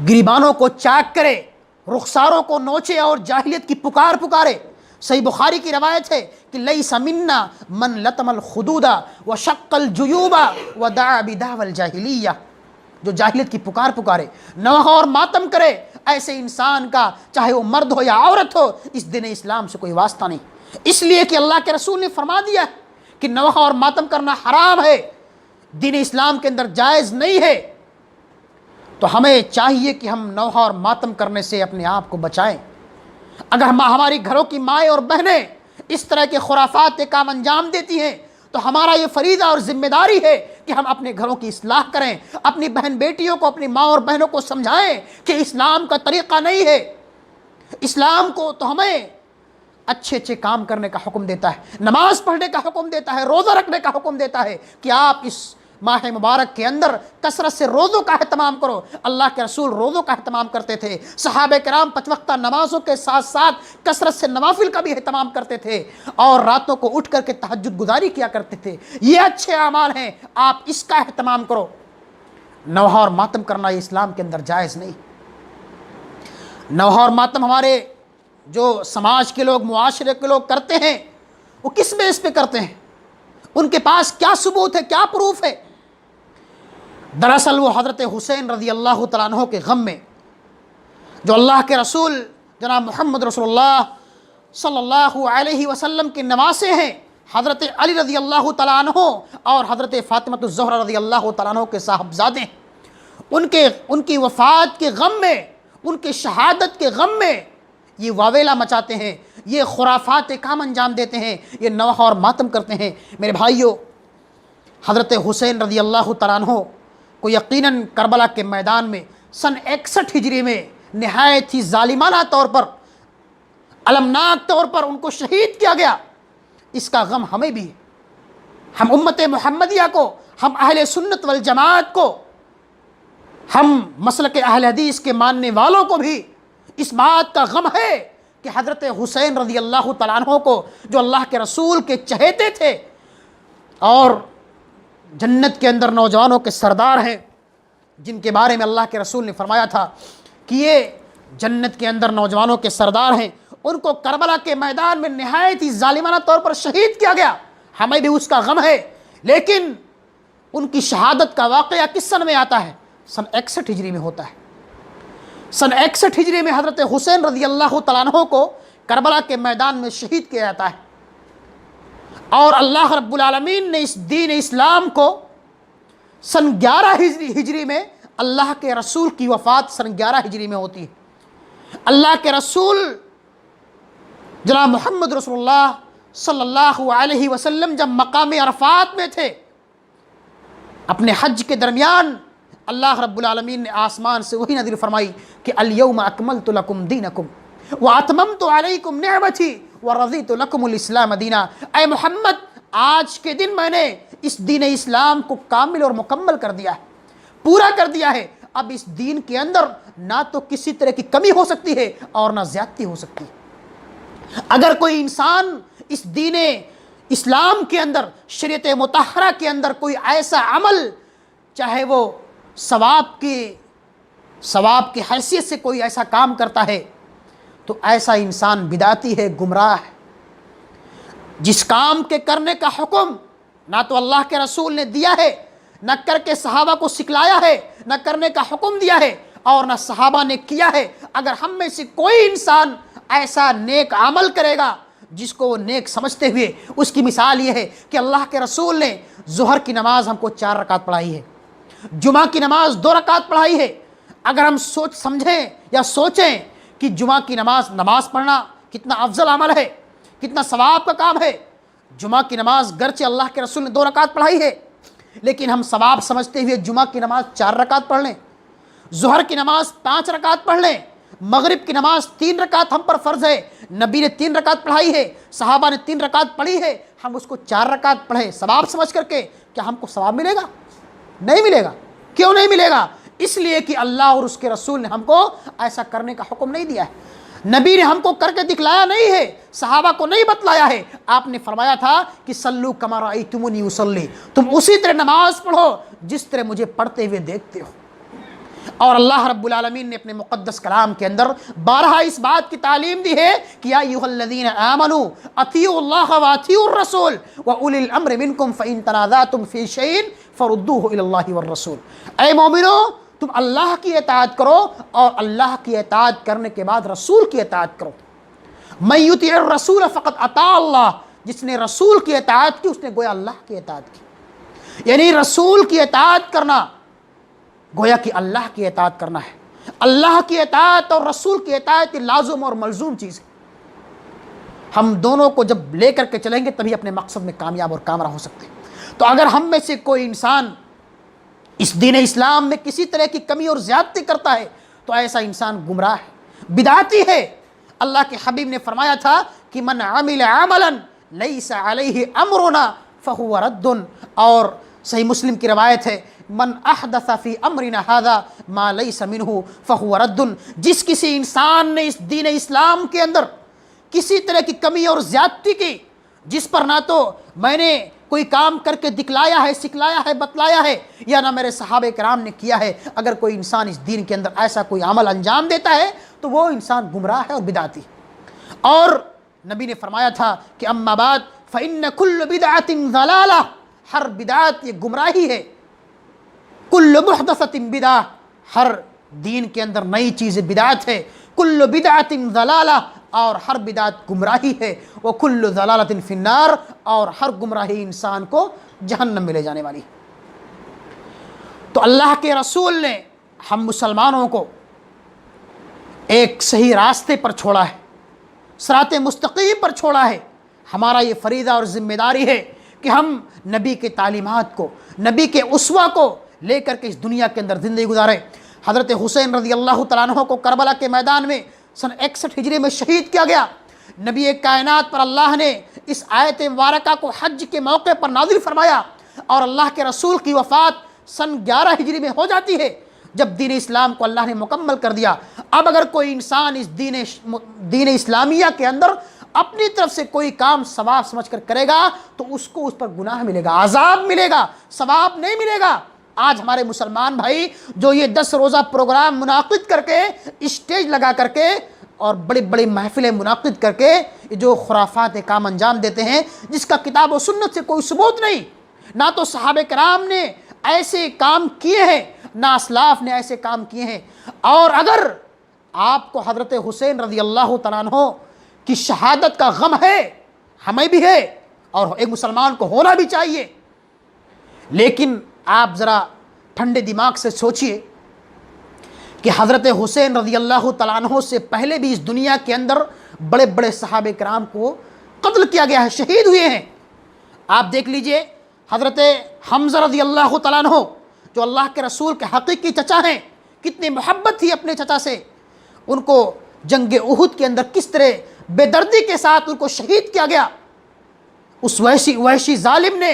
گریبانوں کو چاک کرے، رخساروں کو نوچے اور جاہلیت کی پکار پکارے۔ صحیح بخاری کی روایت ہے کہ لیس منا من لطم الخدود وشق الجیوب ودعا بدعوى الجاہلیہ، جو جاہلیت کی پکار پکارے، نوحہ اور ماتم کرے، ایسے انسان کا چاہے وہ مرد ہو یا عورت ہو اس دین اسلام سے کوئی واسطہ نہیں، اس لیے کہ اللہ کے رسول نے فرما دیا کہ نوحہ اور ماتم کرنا حرام ہے، دین اسلام کے اندر جائز نہیں ہے۔ تو ہمیں چاہیے کہ ہم نوحہ اور ماتم کرنے سے اپنے آپ کو بچائیں۔ اگر ہماری گھروں کی مائیں اور بہنیں اس طرح کے خرافات کے کام انجام دیتی ہیں تو ہمارا یہ فریضہ اور ذمہ داری ہے کہ ہم اپنے گھروں کی اصلاح کریں، اپنی بہن بیٹیوں کو، اپنی ماں اور بہنوں کو سمجھائیں کہ اسلام کا طریقہ نہیں ہے۔ اسلام کو تو ہمیں اچھے اچھے کام کرنے کا حکم دیتا ہے، نماز پڑھنے کا حکم دیتا ہے، روزہ رکھنے کا حکم دیتا ہے کہ آپ اس ماہ مبارک کے اندر کثرت سے روزوں کا اہتمام کرو۔ اللہ کے رسول روزوں کا اہتمام کرتے تھے، صحابہ کرام 5 وقتہ نمازوں کے ساتھ ساتھ کثرت سے نوافل کا بھی اہتمام کرتے تھے اور راتوں کو اٹھ کر کے تہجد گزاری کیا کرتے تھے۔ یہ اچھے اعمال ہیں، آپ اس کا اہتمام کرو۔ نوحہ اور ماتم کرنا یہ اسلام کے اندر جائز نہیں۔ نوحہ اور ماتم ہمارے جو سماج کے لوگ، معاشرے کے لوگ کرتے ہیں، وہ کس بیس پہ کرتے ہیں؟ ان کے پاس کیا ثبوت ہے، کیا پروف ہے؟ دراصل وہ حضرت حسین رضی اللہ تعالیٰ عنہ کے غم میں، جو اللہ کے رسول جناب محمد رسول اللہ صلی اللہ علیہ وسلم کے نواسے ہیں، حضرت علی رضی اللہ تعالیٰ عنہ اور حضرت فاطمہ الزہرا رضی اللہ تعالیٰ عنہ کے صاحبزادے ہیں، ان کی وفات کے غم میں، ان کے شہادت کے غم میں یہ واویلا مچاتے ہیں، یہ خرافات کام انجام دیتے ہیں، یہ نوحہ اور ماتم کرتے ہیں۔ میرے بھائیوں، حضرت حسین رضی اللہ تعالیٰ عنہ کو یقیناً کربلا کے میدان میں سن 61 ہجری میں نہایت ہی ظالمانہ طور پر، المناک طور پر ان کو شہید کیا گیا۔ اس کا غم ہمیں بھی ہے، ہم امت محمدیہ کو، ہم اہل سنت والجماعت کو، ہم مسلک اہل حدیث کے ماننے والوں کو بھی اس بات کا غم ہے کہ حضرت حسین رضی اللہ تعالیٰ عنہ کو، جو اللہ کے رسول کے چہیتے تھے اور جنت کے اندر نوجوانوں کے سردار ہیں، جن کے بارے میں اللہ کے رسول نے فرمایا تھا کہ یہ جنت کے اندر نوجوانوں کے سردار ہیں، ان کو کربلا کے میدان میں نہایت ہی ظالمانہ طور پر شہید کیا گیا۔ ہمیں بھی اس کا غم ہے، لیکن ان کی شہادت کا واقعہ کس سن میں آتا ہے؟ سن 61 ہجری میں ہوتا ہے۔ سن 61 ہجری میں حضرت حسین رضی اللہ تعالیٰ عنہ کو کربلا کے میدان میں شہید کیا جاتا ہے، اور اللہ رب العالمین نے اس دین اسلام کو سن 11 ہجری میں، اللہ کے رسول کی وفات سن 11 ہجری میں ہوتی ہے۔ اللہ کے رسول جناب محمد رسول اللہ صلی اللہ علیہ وسلم جب مقام عرفات میں تھے، اپنے حج کے درمیان اللہ رب العالمین نے آسمان سے وہی نازل فرمائی کہ الیوم اکملت لکم دینکم واتممت علیکم نعمتی ورضیت لکم الاسلام دینا۔ اے محمد، آج کے دن میں نے اس دین اسلام کو کامل اور مکمل کر دیا ہے، پورا کر دیا ہے۔ اب اس دین کے اندر نہ تو کسی طرح کی کمی ہو سکتی ہے اور نہ زیادتی ہو سکتی ہے۔ اگر کوئی انسان اس دین اسلام کے اندر، شریعت مطہرہ کے اندر کوئی ایسا عمل، چاہے وہ ثواب کی حیثیت سے کوئی ایسا کام کرتا ہے، تو ایسا انسان بدعتی ہے، گمراہ ہے۔ جس کام کے کرنے کا حکم نہ تو اللہ کے رسول نے دیا ہے، نہ کر کے صحابہ کو سکھلایا ہے، نہ کرنے کا حکم دیا ہے، اور نہ صحابہ نے کیا ہے، اگر ہم میں سے کوئی انسان ایسا نیک عمل کرے گا جس کو وہ نیک سمجھتے ہوئے، اس کی مثال یہ ہے کہ اللہ کے رسول نے ظہر کی نماز ہم کو 4 رکعت پڑھائی ہے، جمعہ کی نماز 2 رکعت پڑھائی ہے۔ اگر ہم سمجھیں یا سوچیں کہ جمعہ کی نماز پڑھنا کتنا افضل عمل ہے، کتنا ثواب کا کام ہے۔ جمعہ کی نماز گرچہ اللہ کے رسول نے 2 رکعت پڑھائی ہے، لیکن ہم ثواب سمجھتے ہوئے جمعہ کی نماز 4 رکعت پڑھ لیں، ظہر کی نماز 5 رکعت پڑھ لیں، مغرب کی نماز 3 رکعت ہم پر فرض ہے، نبی نے 3 رکعت پڑھائی ہے، صحابہ نے 3 رکعت پڑھی ہے، ہم اس کو 4 رکعت پڑھیں ثواب سمجھ کر کے، کیا ہم کو ثواب ملے گا؟ نہیں ملے گا۔ کیوں نہیں ملے گا؟ اس لیے کہ اللہ اور اس کے رسول نے ہم کو ایسا کرنے کا حکم نہیں دیا ہے، نبی نے ہم کو کر کے دکھلایا نہیں ہے، صحابہ کو نہیں بتلایا ہے۔ آپ نے فرمایا تھا کہ صلو کما رأیتمونی اصلی، تم اسی طرح نماز پڑھو جس طرح مجھے پڑھتے ہوئے دیکھتے ہو۔ اور اللہ رب العالمین نے اپنے مقدس کلام کے اندر بارہا اس بات کی تعلیم دی ہے کہ یا ایھا الذین آمنوا اطیعوا اللہ واطیعوا الرسول واولی الامر منکم فان تنازعتم فی شیء فردوہ الی اللہ والرسول۔ اے مومنو، تم اللہ کی اطاعت کرو اور اللہ کی اطاعت کرنے کے بعد رسول کی اطاعت کرو۔ من یطع الرسول فقد اطاع اللہ، جس نے رسول کی اطاعت کی اس نے گویا اللہ کی اطاعت کی۔ یعنی رسول کی اطاعت کرنا گویا کہ اللہ کی اطاعت کرنا ہے۔ اللہ کی اطاعت اور رسول کی اطاعت لازم اور ملزوم چیز ہے۔ ہم دونوں کو جب لے کر کے چلیں گے تبھی اپنے مقصد میں کامیاب اور کامرا ہو سکتے ہیں۔ تو اگر ہم میں سے کوئی انسان اس دین اسلام میں کسی طرح کی کمی اور زیادتی کرتا ہے تو ایسا انسان گمراہ ہے، بدعتی ہے۔ اللہ کے حبیب نے فرمایا تھا کہ من عمل عملا لیس علیہ امرنا فہو رد، اور صحیح مسلم کی روایت ہے من احدث فی امرنا ھذا ما لیس منہ فہو رد۔ جس کسی انسان نے اس دین اسلام کے اندر کسی طرح کی کمی اور زیادتی کی، جس پر نہ تو میں نے کوئی کام کر کے دکھلایا ہے، سکھلایا ہے، بتلایا ہے، یا نہ میرے صحابہ کرام نے کیا ہے، اگر کوئی انسان اس دین کے اندر ایسا کوئی عمل انجام دیتا ہے تو وہ انسان گمراہ ہے اور بدعتی۔ اور نبی نے فرمایا تھا کہ اما بعد فإن كل بدعة ضلالہ، ہر بدعت یہ گمراہی ہے، کل محدثۃ بدعہ، ہر دین کے اندر نئی چیز بدعت ہے، کل بدعۃ ضلالہ، اور ہر بدعت گمراہی ہے، وکل ضلالۃ فی النار، اور ہر گمراہی انسان کو جہنم میں لے جانے والی۔ تو اللہ کے رسول نے ہم مسلمانوں کو ایک صحیح راستے پر چھوڑا ہے، صراط مستقیم پر چھوڑا ہے۔ ہمارا یہ فریضہ اور ذمہ داری ہے کہ ہم نبی کے تعلیمات کو، نبی کے اسوہ کو لے کر کے اس دنیا کے اندر زندگی گزاریں۔ حضرت حسین رضی اللہ تعالیٰ عنہ کو کربلا کے میدان میں سن 61 ہجری میں شہید کیا گیا۔ نبی کائنات پر اللہ نے اس آیت مبارکہ کو حج کے موقع پر نازل فرمایا، اور اللہ کے رسول کی وفات سن 11 ہجری میں ہو جاتی ہے جب دین اسلام کو اللہ نے مکمل کر دیا۔ اب اگر کوئی انسان اس دین اسلامیہ کے اندر اپنی طرف سے کوئی کام ثواب سمجھ کر کرے گا تو اس کو اس پر گناہ ملے گا، عذاب ملے گا، ثواب نہیں ملے گا۔ آج ہمارے مسلمان بھائی جو یہ 10 روزہ پروگرام منعقد کر کے، اسٹیج لگا کر کے اور بڑی بڑی محفلیں منعقد کر کے جو خرافات کام انجام دیتے ہیں، جس کا کتاب و سنت سے کوئی ثبوت نہیں، نہ تو صحابہ کرام نے ایسے کام کیے ہیں، نہ اسلاف نے ایسے کام کیے ہیں۔ اور اگر آپ کو حضرت حسین رضی اللہ تعالیٰ عنہ کی شہادت کا غم ہے، ہمیں بھی ہے اور ایک مسلمان کو ہونا بھی چاہیے، لیکن آپ ذرا ٹھنڈے دماغ سے سوچئے کہ حضرت حسین رضی اللہ تعالیٰ عنہ سے پہلے بھی اس دنیا کے اندر بڑے بڑے صحابہ کرام کو قتل کیا گیا ہے، شہید ہوئے ہیں۔ آپ دیکھ لیجئے حضرت حمزہ رضی اللہ تعالیٰ عنہ جو اللہ کے رسول کے حقیقی چچا ہیں، کتنی محبت تھی اپنے چچا سے، ان کو جنگ احد کے اندر کس طرح بے دردی کے ساتھ ان کو شہید کیا گیا، اس وحشی ظالم نے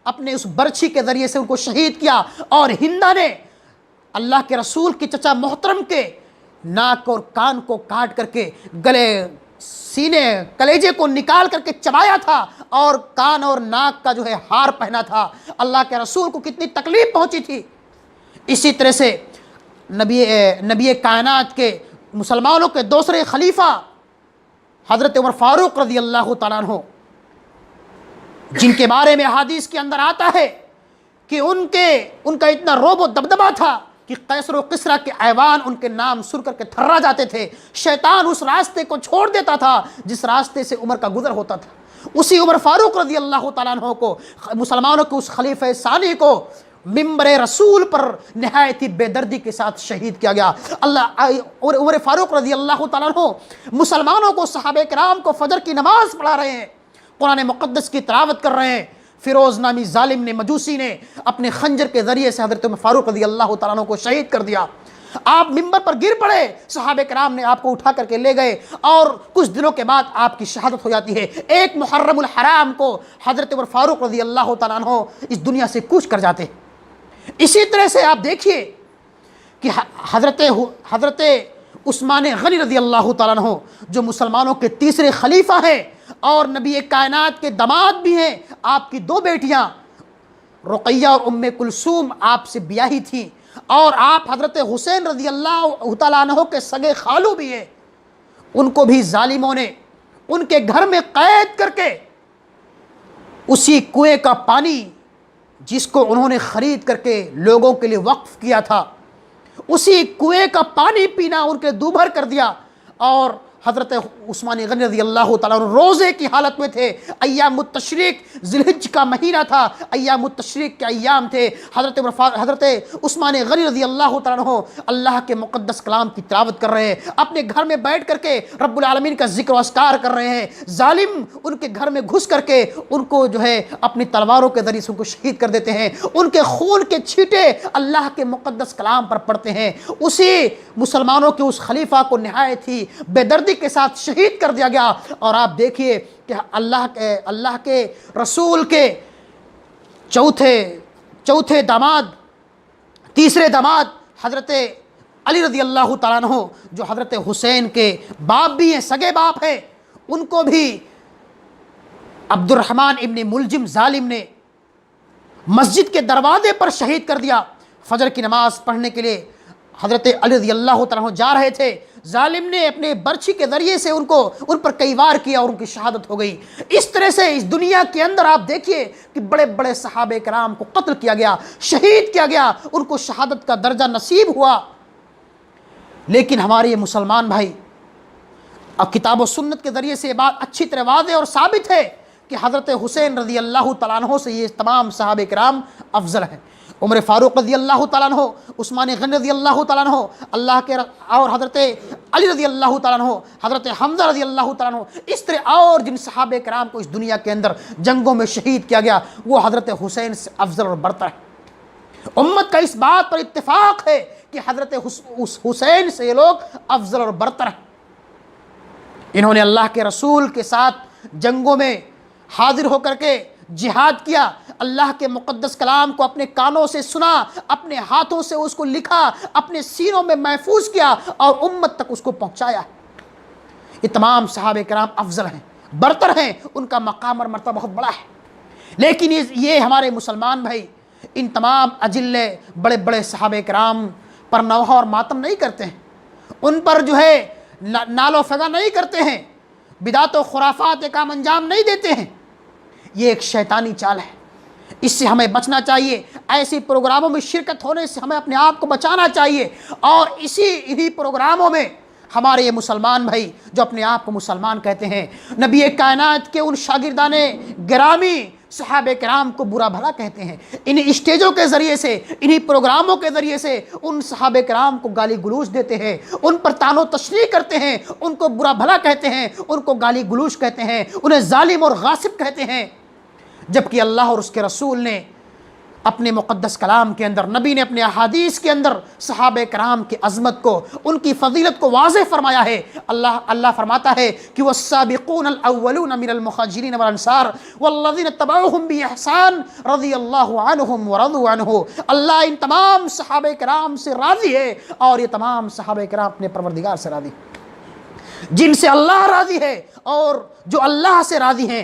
اپنے اس برچھی کے ذریعے سے ان کو شہید کیا، اور ہندا نے اللہ کے رسول کے چچا محترم کے ناک اور کان کو کاٹ کر کے گلے، سینے، کلیجے کو نکال کر کے چبایا تھا، اور کان اور ناک کا جو ہے ہار پہنا تھا۔ اللہ کے رسول کو کتنی تکلیف پہنچی تھی۔ اسی طرح سے نبی کائنات کے مسلمانوں کے دوسرے خلیفہ حضرت عمر فاروق رضی اللہ تعالیٰ عنہ، جن کے بارے میں حدیث کے اندر آتا ہے کہ ان کا اتنا روب و دبدبہ تھا کہ قیصر و کسریٰ کے ایوان ان کے نام سن کر کے تھرا جاتے تھے، شیطان اس راستے کو چھوڑ دیتا تھا جس راستے سے عمر کا گزر ہوتا تھا۔ اسی عمر فاروق رضی اللہ تعالیٰ عنہ کو، مسلمانوں کے اس خلیفہ ثانی کو ممبر رسول پر نہایت ہی بے دردی کے ساتھ شہید کیا گیا۔ عمر فاروق رضی اللہ تعالیٰ عنہ مسلمانوں کو، صحابہ کرام کو فجر کی نماز پڑھا رہے ہیں، قرآن مقدس کی تلاوت کر رہے ہیں۔ فیروز نامی ظالم نے، مجوسی نے اپنے خنجر کے ذریعے سے حضرت عمر فاروق رضی اللہ تعالیٰ عنہ کو شہید کر دیا۔ آپ ممبر پر گر پڑے، صحابہ کرام نے آپ کو اٹھا کر کے لے گئے، اور کچھ دنوں کے بعد آپ کی شہادت ہو جاتی ہے۔ ایک محرم الحرام کو حضرت عمر فاروق رضی اللہ تعالیٰ عنہ اس دنیا سے کوچ کر جاتے ہیں۔ اسی طرح سے آپ دیکھیے کہ حضرت عثمان غنی رضی اللہ تعالیٰ عنہ جو مسلمانوں کے تیسرے خلیفہ ہیں اور نبی کائنات کے داماد بھی ہیں، آپ کی دو بیٹیاں رقیہ اور ام کلثوم آپ سے بیاہی تھیں، اور آپ حضرت حسین رضی اللہ تعالیٰ عنہ کے سگے خالو بھی ہیں۔ ان کو بھی ظالموں نے ان کے گھر میں قید کر کے اسی کنویں کا پانی جس کو انہوں نے خرید کر کے لوگوں کے لیے وقف کیا تھا، اسی کنویں کا پانی پینا ان کے دوبھر کر دیا۔ اور حضرت عثمان غنی رضی اللہ تعالیٰ عنہ روزے کی حالت میں تھے، ایام التشریق، ذی الحجہ کا مہینہ تھا، ایام التشریق کے ایام تھے۔ حضرت عثمان غنی رضی اللہ تعالیٰ عنہ اللہ کے مقدس کلام کی تلاوت کر رہے ہیں، اپنے گھر میں بیٹھ کر کے رب العالمین کا ذکر و اذکار کر رہے ہیں۔ ظالم ان کے گھر میں گھس کر کے ان کو جو ہے اپنی تلواروں کے ذریعے سے ان کو شہید کر دیتے ہیں، ان کے خون کے چھینٹے اللہ کے مقدس کلام پر پڑتے ہیں۔ اسی مسلمانوں کے اس خلیفہ کو نہایت ہی بے دردی کے ساتھ شہید کر دیا گیا۔ اور آپ دیکھیے کہ اللہ کے رسول کے چوتھے داماد، تیسرے داماد حضرت علی رضی اللہ تعالیٰ عنہ جو حضرت حسین کے باپ بھی ہیں، سگے باپ ہیں، ان کو بھی عبد الرحمن ابن ملجم ظالم نے مسجد کے دروازے پر شہید کر دیا۔ فجر کی نماز پڑھنے کے لیے حضرت علی رضی اللہ تعالیٰ عنہ جا رہے تھے، ظالم نے اپنے برچھی کے ذریعے سے ان پر کئی وار کیا اور ان کی شہادت ہو گئی۔ اس طرح سے اس دنیا کے اندر آپ دیکھیے کہ بڑے بڑے صحابہ کرام کو قتل کیا گیا، شہید کیا گیا، ان کو شہادت کا درجہ نصیب ہوا۔ لیکن ہمارے یہ مسلمان بھائی، اب کتاب و سنت کے ذریعے سے یہ بات اچھی طرح واضح اور ثابت ہے کہ حضرت حسین رضی اللہ تعالیٰ عنہ سے یہ تمام صحابہ کرام افضل ہیں۔ عمر فاروق رضی اللہ تعالیٰ عنہ، عثمان غنی رضی اللہ تعالیٰ عنہ، اور حضرت علی رضی اللہ تعالیٰ عنہ، حضرت حمزہ رضی اللہ تعالیٰ عنہ، اس طرح اور جن صحابہ کرام کو اس دنیا کے اندر جنگوں میں شہید کیا گیا، وہ حضرت حسین سے افضل اور برتر ہے۔ امت کا اس بات پر اتفاق ہے کہ حضرت حسین سے یہ لوگ افضل اور برتر ہیں۔ انہوں نے اللہ کے رسول کے ساتھ جنگوں میں حاضر ہو کر کے جہاد کیا، اللہ کے مقدس کلام کو اپنے کانوں سے سنا، اپنے ہاتھوں سے اس کو لکھا، اپنے سینوں میں محفوظ کیا اور امت تک اس کو پہنچایا۔ یہ تمام صحابہ کرام افضل ہیں، برتر ہیں، ان کا مقام اور مرتبہ بہت بڑا ہے۔ لیکن یہ ہمارے مسلمان بھائی ان تمام اجلے بڑے بڑے صحابہ کرام پر نوحہ اور ماتم نہیں کرتے ہیں، ان پر جو ہے نال و فغاں نہیں کرتے ہیں، بدعت و خرافات کا انجام نہیں دیتے ہیں۔ یہ ایک شیطانی چال ہے، اس سے ہمیں بچنا چاہیے۔ ایسی پروگراموں میں شرکت ہونے سے ہمیں اپنے آپ کو بچانا چاہیے، اور انہی پروگراموں میں ہمارے یہ مسلمان بھائی جو اپنے آپ کو مسلمان کہتے ہیں، نبی کائنات کے ان شاگردان گرامی صحابہ کرام کو برا بھلا کہتے ہیں، انہی اسٹیجوں کے ذریعے سے، انہی پروگراموں کے ذریعے سے ان صحابہ کرام کو گالی گلوچ دیتے ہیں، ان پر طعن و تشنیع کرتے ہیں، ان کو برا بھلا کہتے ہیں، ان کو گالی گلوچ کہتے ہیں، انہیں ظالم اور غاصب کہتے ہیں۔ جبکہ اللہ اور اس کے رسول نے اپنے مقدس کلام کے اندر، نبی نے اپنے احادیث کے اندر صحابہ کرام کی عظمت کو، ان کی فضیلت کو واضح فرمایا ہے۔ اللہ فرماتا ہے کہ والسابقون الاولون من المہاجرین والانصار والذین اتبعوہم باحسان رضی اللہ عنہم ورضوا عنہ۔ اللہ ان تمام صحابہ کرام سے راضی ہے اور یہ تمام صحابہ کرام اپنے پروردگار سے راضی ہیں۔ جن سے اللہ راضی ہے اور جو اللہ سے راضی ہیں،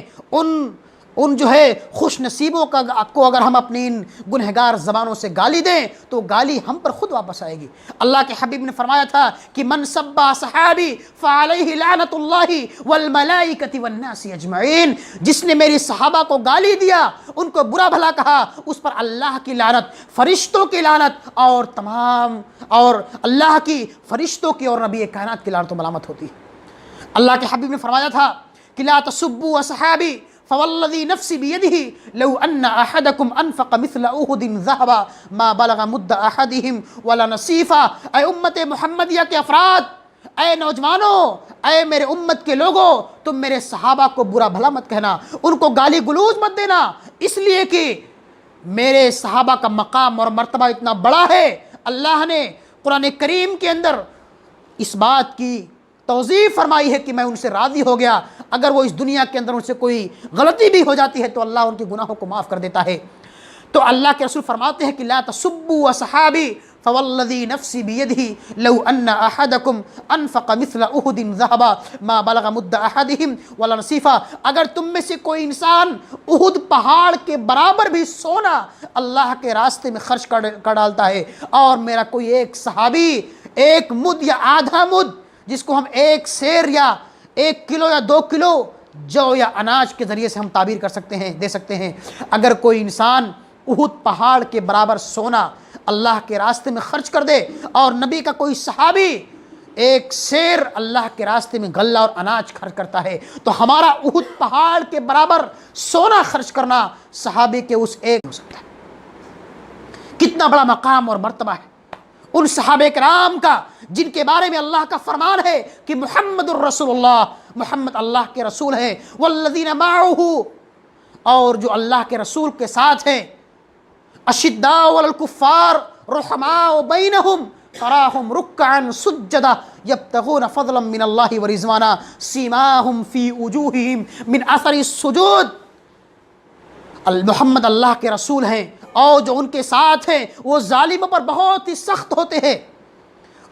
ان جو ہے خوش نصیبوں کو اگر ہم اپنی ان گنہگار زبانوں سے گالی دیں تو گالی ہم پر خود واپس آئے گی۔ اللہ کے حبیب نے فرمایا تھا کہ من سبا صحابی فعلیہ لعنت اللہ والملائکۃ والناس اجمعین، جس نے میری صحابہ کو گالی دیا، ان کو برا بھلا کہا، اس پر اللہ کی لعنت، فرشتوں کی لعنت اور اللہ کی، فرشتوں کی اور نبی کائنات کی لعنت و ملامت ہوتی ہے۔ اللہ کے حبیب نے فرمایا تھا کہ لا تسبوا اصحابی فوالذی نفسی بیدہ لو ان احدکم انفق مثل احد ذہبا ما بلغ مد احدہم ولا نصیفا۔ اے امت محمدیہ کے افراد، اے نوجوانوں، اے میرے امت کے لوگوں، تم میرے صحابہ کو برا بھلا مت کہنا، ان کو گالی گلوچ مت دینا، اس لیے کہ میرے صحابہ کا مقام اور مرتبہ اتنا بڑا ہے۔ اللہ نے قرآن کریم کے اندر اس بات کی توضیح فرمائی ہے کہ میں ان سے راضی ہو گیا، اگر وہ اس دنیا کے اندر ان سے کوئی غلطی بھی ہو جاتی ہے تو اللہ ان کے گناہوں کو معاف کر دیتا ہے۔ تو اللہ کے رسول فرماتے ہیں کہ لا تسبوا اصحابی فوالذی نفسی بیدہ لو ان احدکم انفق مثل احد ذہبا ما بلغ مد احدہم ولا نصیفا۔ اگر تم میں سے کوئی انسان احد پہاڑ کے برابر بھی سونا اللہ کے راستے میں خرچ کر ڈالتا ہے، اور میرا کوئی ایک صحابی ایک مد یا آدھا مد، جس کو ہم ایک سیر یا 1 کلو یا 2 کلو جو یا اناج کے ذریعے سے ہم تعبیر کر سکتے ہیں، دے سکتے ہیں، اگر کوئی انسان احد پہاڑ کے برابر سونا اللہ کے راستے میں خرچ کر دے، اور نبی کا کوئی صحابی ایک سیر اللہ کے راستے میں غلہ اور اناج خرچ کرتا ہے، تو ہمارا احد پہاڑ کے برابر سونا خرچ کرنا صحابی کے اس ایک ہو سکتا ہے۔ کتنا بڑا مقام اور مرتبہ ہے ان صحابہ کرام کا، جن کے بارے میں اللہ کا فرمان ہے کہ محمد الرسول اللہ، محمد اللہ کے رسول ہیں، والذین معہ، اور جو اللہ کے رسول کے ساتھ ہیں، اشداء علی الکفار رحماء بینہم تراہم رکعا سجدا یبتغون فضلا من اللہ ورضوانا سیماہم فی وجوہہم من اثر السجود۔ محمد اللہ کے رسول ہیں اور جو ان کے ساتھ ہیں وہ ظالموں پر بہت ہی سخت ہوتے ہیں،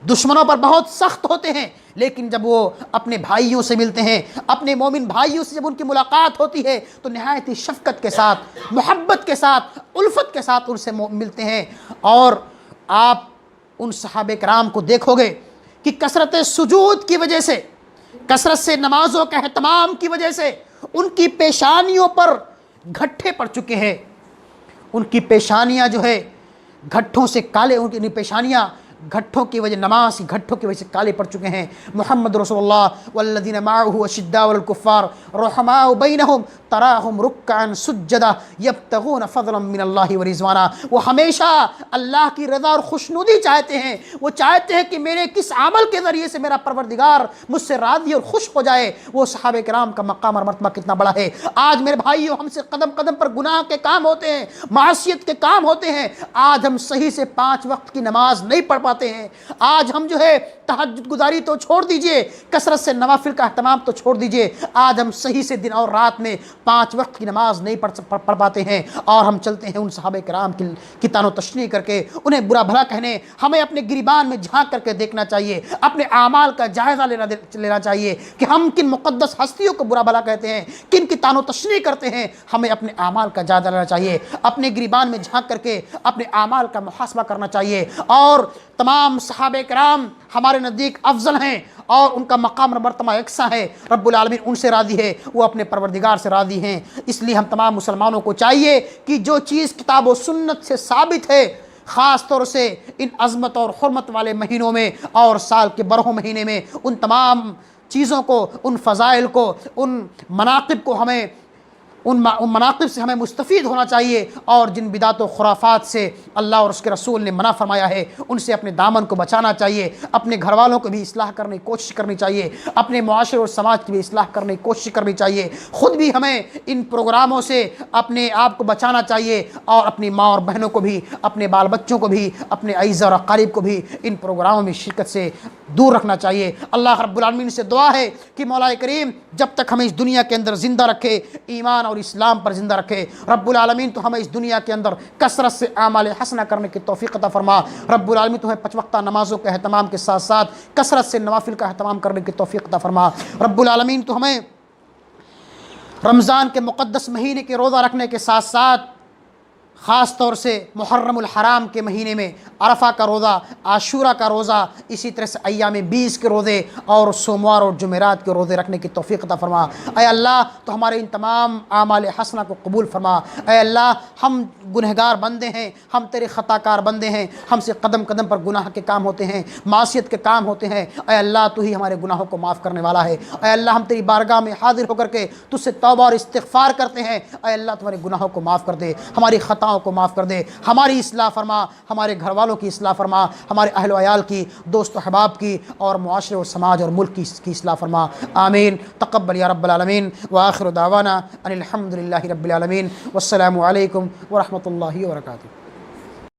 دشمنوں پر بہت سخت ہوتے ہیں، لیکن جب وہ اپنے بھائیوں سے ملتے ہیں، اپنے مومن بھائیوں سے جب ان کی ملاقات ہوتی ہے تو نہایت ہی شفقت کے ساتھ، محبت کے ساتھ، الفت کے ساتھ ان سے ملتے ہیں۔ اور آپ ان صحابہ کرام کو دیکھو گے کہ کثرت سجود کی وجہ سے، کثرت سے نمازوں کا اہتمام کی وجہ سے ان کی پیشانیوں پر گھٹھے پڑ چکے ہیں، ان کی پیشانیاں جو ہے گھٹھوں سے کالے، ان کی پیشانیاں گھٹھوں کی وجہ، نماز کی گھٹھوں کی وجہ سے کالے پڑ چکے ہیں۔ محمد رسول اللہ والذین معہ اشداء علی الکفار رحماء بینہم تراہم رکعا سجدا یبتغون فضلا من اللہ ورضوانا۔ وہ ہمیشہ اللہ کی رضا اور خوشنودی چاہتے ہیں، وہ چاہتے ہیں کہ میرے کس عمل کے ذریعے سے میرا پروردگار مجھ سے راضی اور خوش ہو جائے۔ وہ صحابہ کرام کا مقام اور مرتبہ کتنا بڑا ہے۔ آج میرے بھائیوں، ہم سے قدم قدم پر گناہ کے کام ہوتے ہیں، معصیت کے کام ہوتے ہیں، آج ہم صحیح سے 5 وقت کی نماز نہیں پڑھ پاتے ہیں، آج ہم جو ہے تہجد گزاری تو چھوڑ دیجئے، کثرت سے نوافل کا اہتمام تو چھوڑ دیجئے، آج ہم صحیح سے دن اور رات میں 5 وقت کی نماز نہیں پڑھ پاتے ہیں، اور ہم چلتے ہیں ان صحابہ کرام کی طعن و تشنیع کر کے، انہیں برا بھلا کہنے۔ ہمیں اپنے گریبان میں جھانک کر کے دیکھنا چاہیے، اپنے اعمال کا جائزہ لینا چاہیے کہ ہم کن مقدس ہستیوں کو برا بھلا کہتے ہیں، کن کی طعن و تشنیع کرتے ہیں۔ ہمیں اپنے اعمال کا جائزہ لینا چاہیے، اپنے گریبان میں جھانک کر کے اپنے اعمال کا محاسبہ کرنا چاہیے۔ اور تمام صحابہ کرام ہمارے نزدیک افضل ہیں اور ان کا مقام اور مرتبہ یکساں ہے، رب العالمین ان سے راضی ہے، وہ اپنے پروردگار سے راضی ہیں۔ اس لیے ہم تمام مسلمانوں کو چاہیے کہ جو چیز کتاب و سنت سے ثابت ہے، خاص طور سے ان عظمت اور حرمت والے مہینوں میں اور سال کے برہم مہینے میں، ان تمام چیزوں کو، ان فضائل کو، ان مناقب کو ہمیں ان مناقب سے ہمیں مستفید ہونا چاہیے، اور جن بدعت و خرافات سے اللہ اور اس کے رسول نے منع فرمایا ہے ان سے اپنے دامن کو بچانا چاہیے، اپنے گھر والوں کو بھی اصلاح کرنے کی کوشش کرنی چاہیے، اپنے معاشرے اور سماج کی بھی اصلاح کرنے کی کوشش کرنی چاہیے، خود بھی ہمیں ان پروگراموں سے اپنے آپ کو بچانا چاہیے، اور اپنی ماں اور بہنوں کو بھی، اپنے بال بچوں کو بھی، اپنے اعزا اور اقارب کو بھی ان پروگراموں میں شرکت سے دور رکھنا چاہیے۔ اللہ رب العالمین سے دعا ہے کہ مولا کریم جب تک ہمیں اس دنیا کے اندر زندہ رکھے، ایمان اور اسلام پر زندہ رکھے، رب العالمین تو ہمیں اس دنیا کے اندر کثرت سے اعمال حسنہ کرنے کی توفیق عطا فرما۔ رب العالمین تمہیں 5 وقتہ نمازوں کے اہتمام کے ساتھ ساتھ کثرت سے نوافل کا اہتمام کرنے کی توفیق عطا فرما۔ رب العالمین تو ہمیں رمضان کے مقدس مہینے کے روزہ رکھنے کے ساتھ ساتھ خاص طور سے محرم الحرام کے مہینے میں عرفہ کا روزہ، عاشورہ کا روزہ، اسی طرح سے ایام 20 کے روزے اور سوموار اور جمعرات کے روزے رکھنے کی توفیق عطا فرما۔ اے اللہ تو ہمارے ان تمام اعمال حسنہ کو قبول فرما۔ اے اللہ ہم گنہگار بندے ہیں، ہم تیرے خطا کار بندے ہیں، ہم سے قدم قدم پر گناہ کے کام ہوتے ہیں، معصیت کے کام ہوتے ہیں۔ اے اللہ تو ہی ہمارے گناہوں کو معاف کرنے والا ہے۔ اے اللہ ہم تیری بارگاہ میں حاضر ہو کر کے تجھ سے توبہ اور استغفار کرتے ہیں۔ اے اللہ تمہارے گناہوں کو معاف کر دے، ہماری خطاؤں کو معاف کر دے، ہماری اصلاح فرما، ہمارے گھر والوں کی اصلاح فرما، ہمارے اہل و عیال کی، دوست و احباب کی، اور معاشرے اور سماج اور ملک کی اصلاح فرما۔ آمین۔ تقبل یا رب العالمین، وآخر دعوانا ان الحمد للہ رب العالمین، والسلام علیکم ورحمۃ اللہ وبرکاتہ۔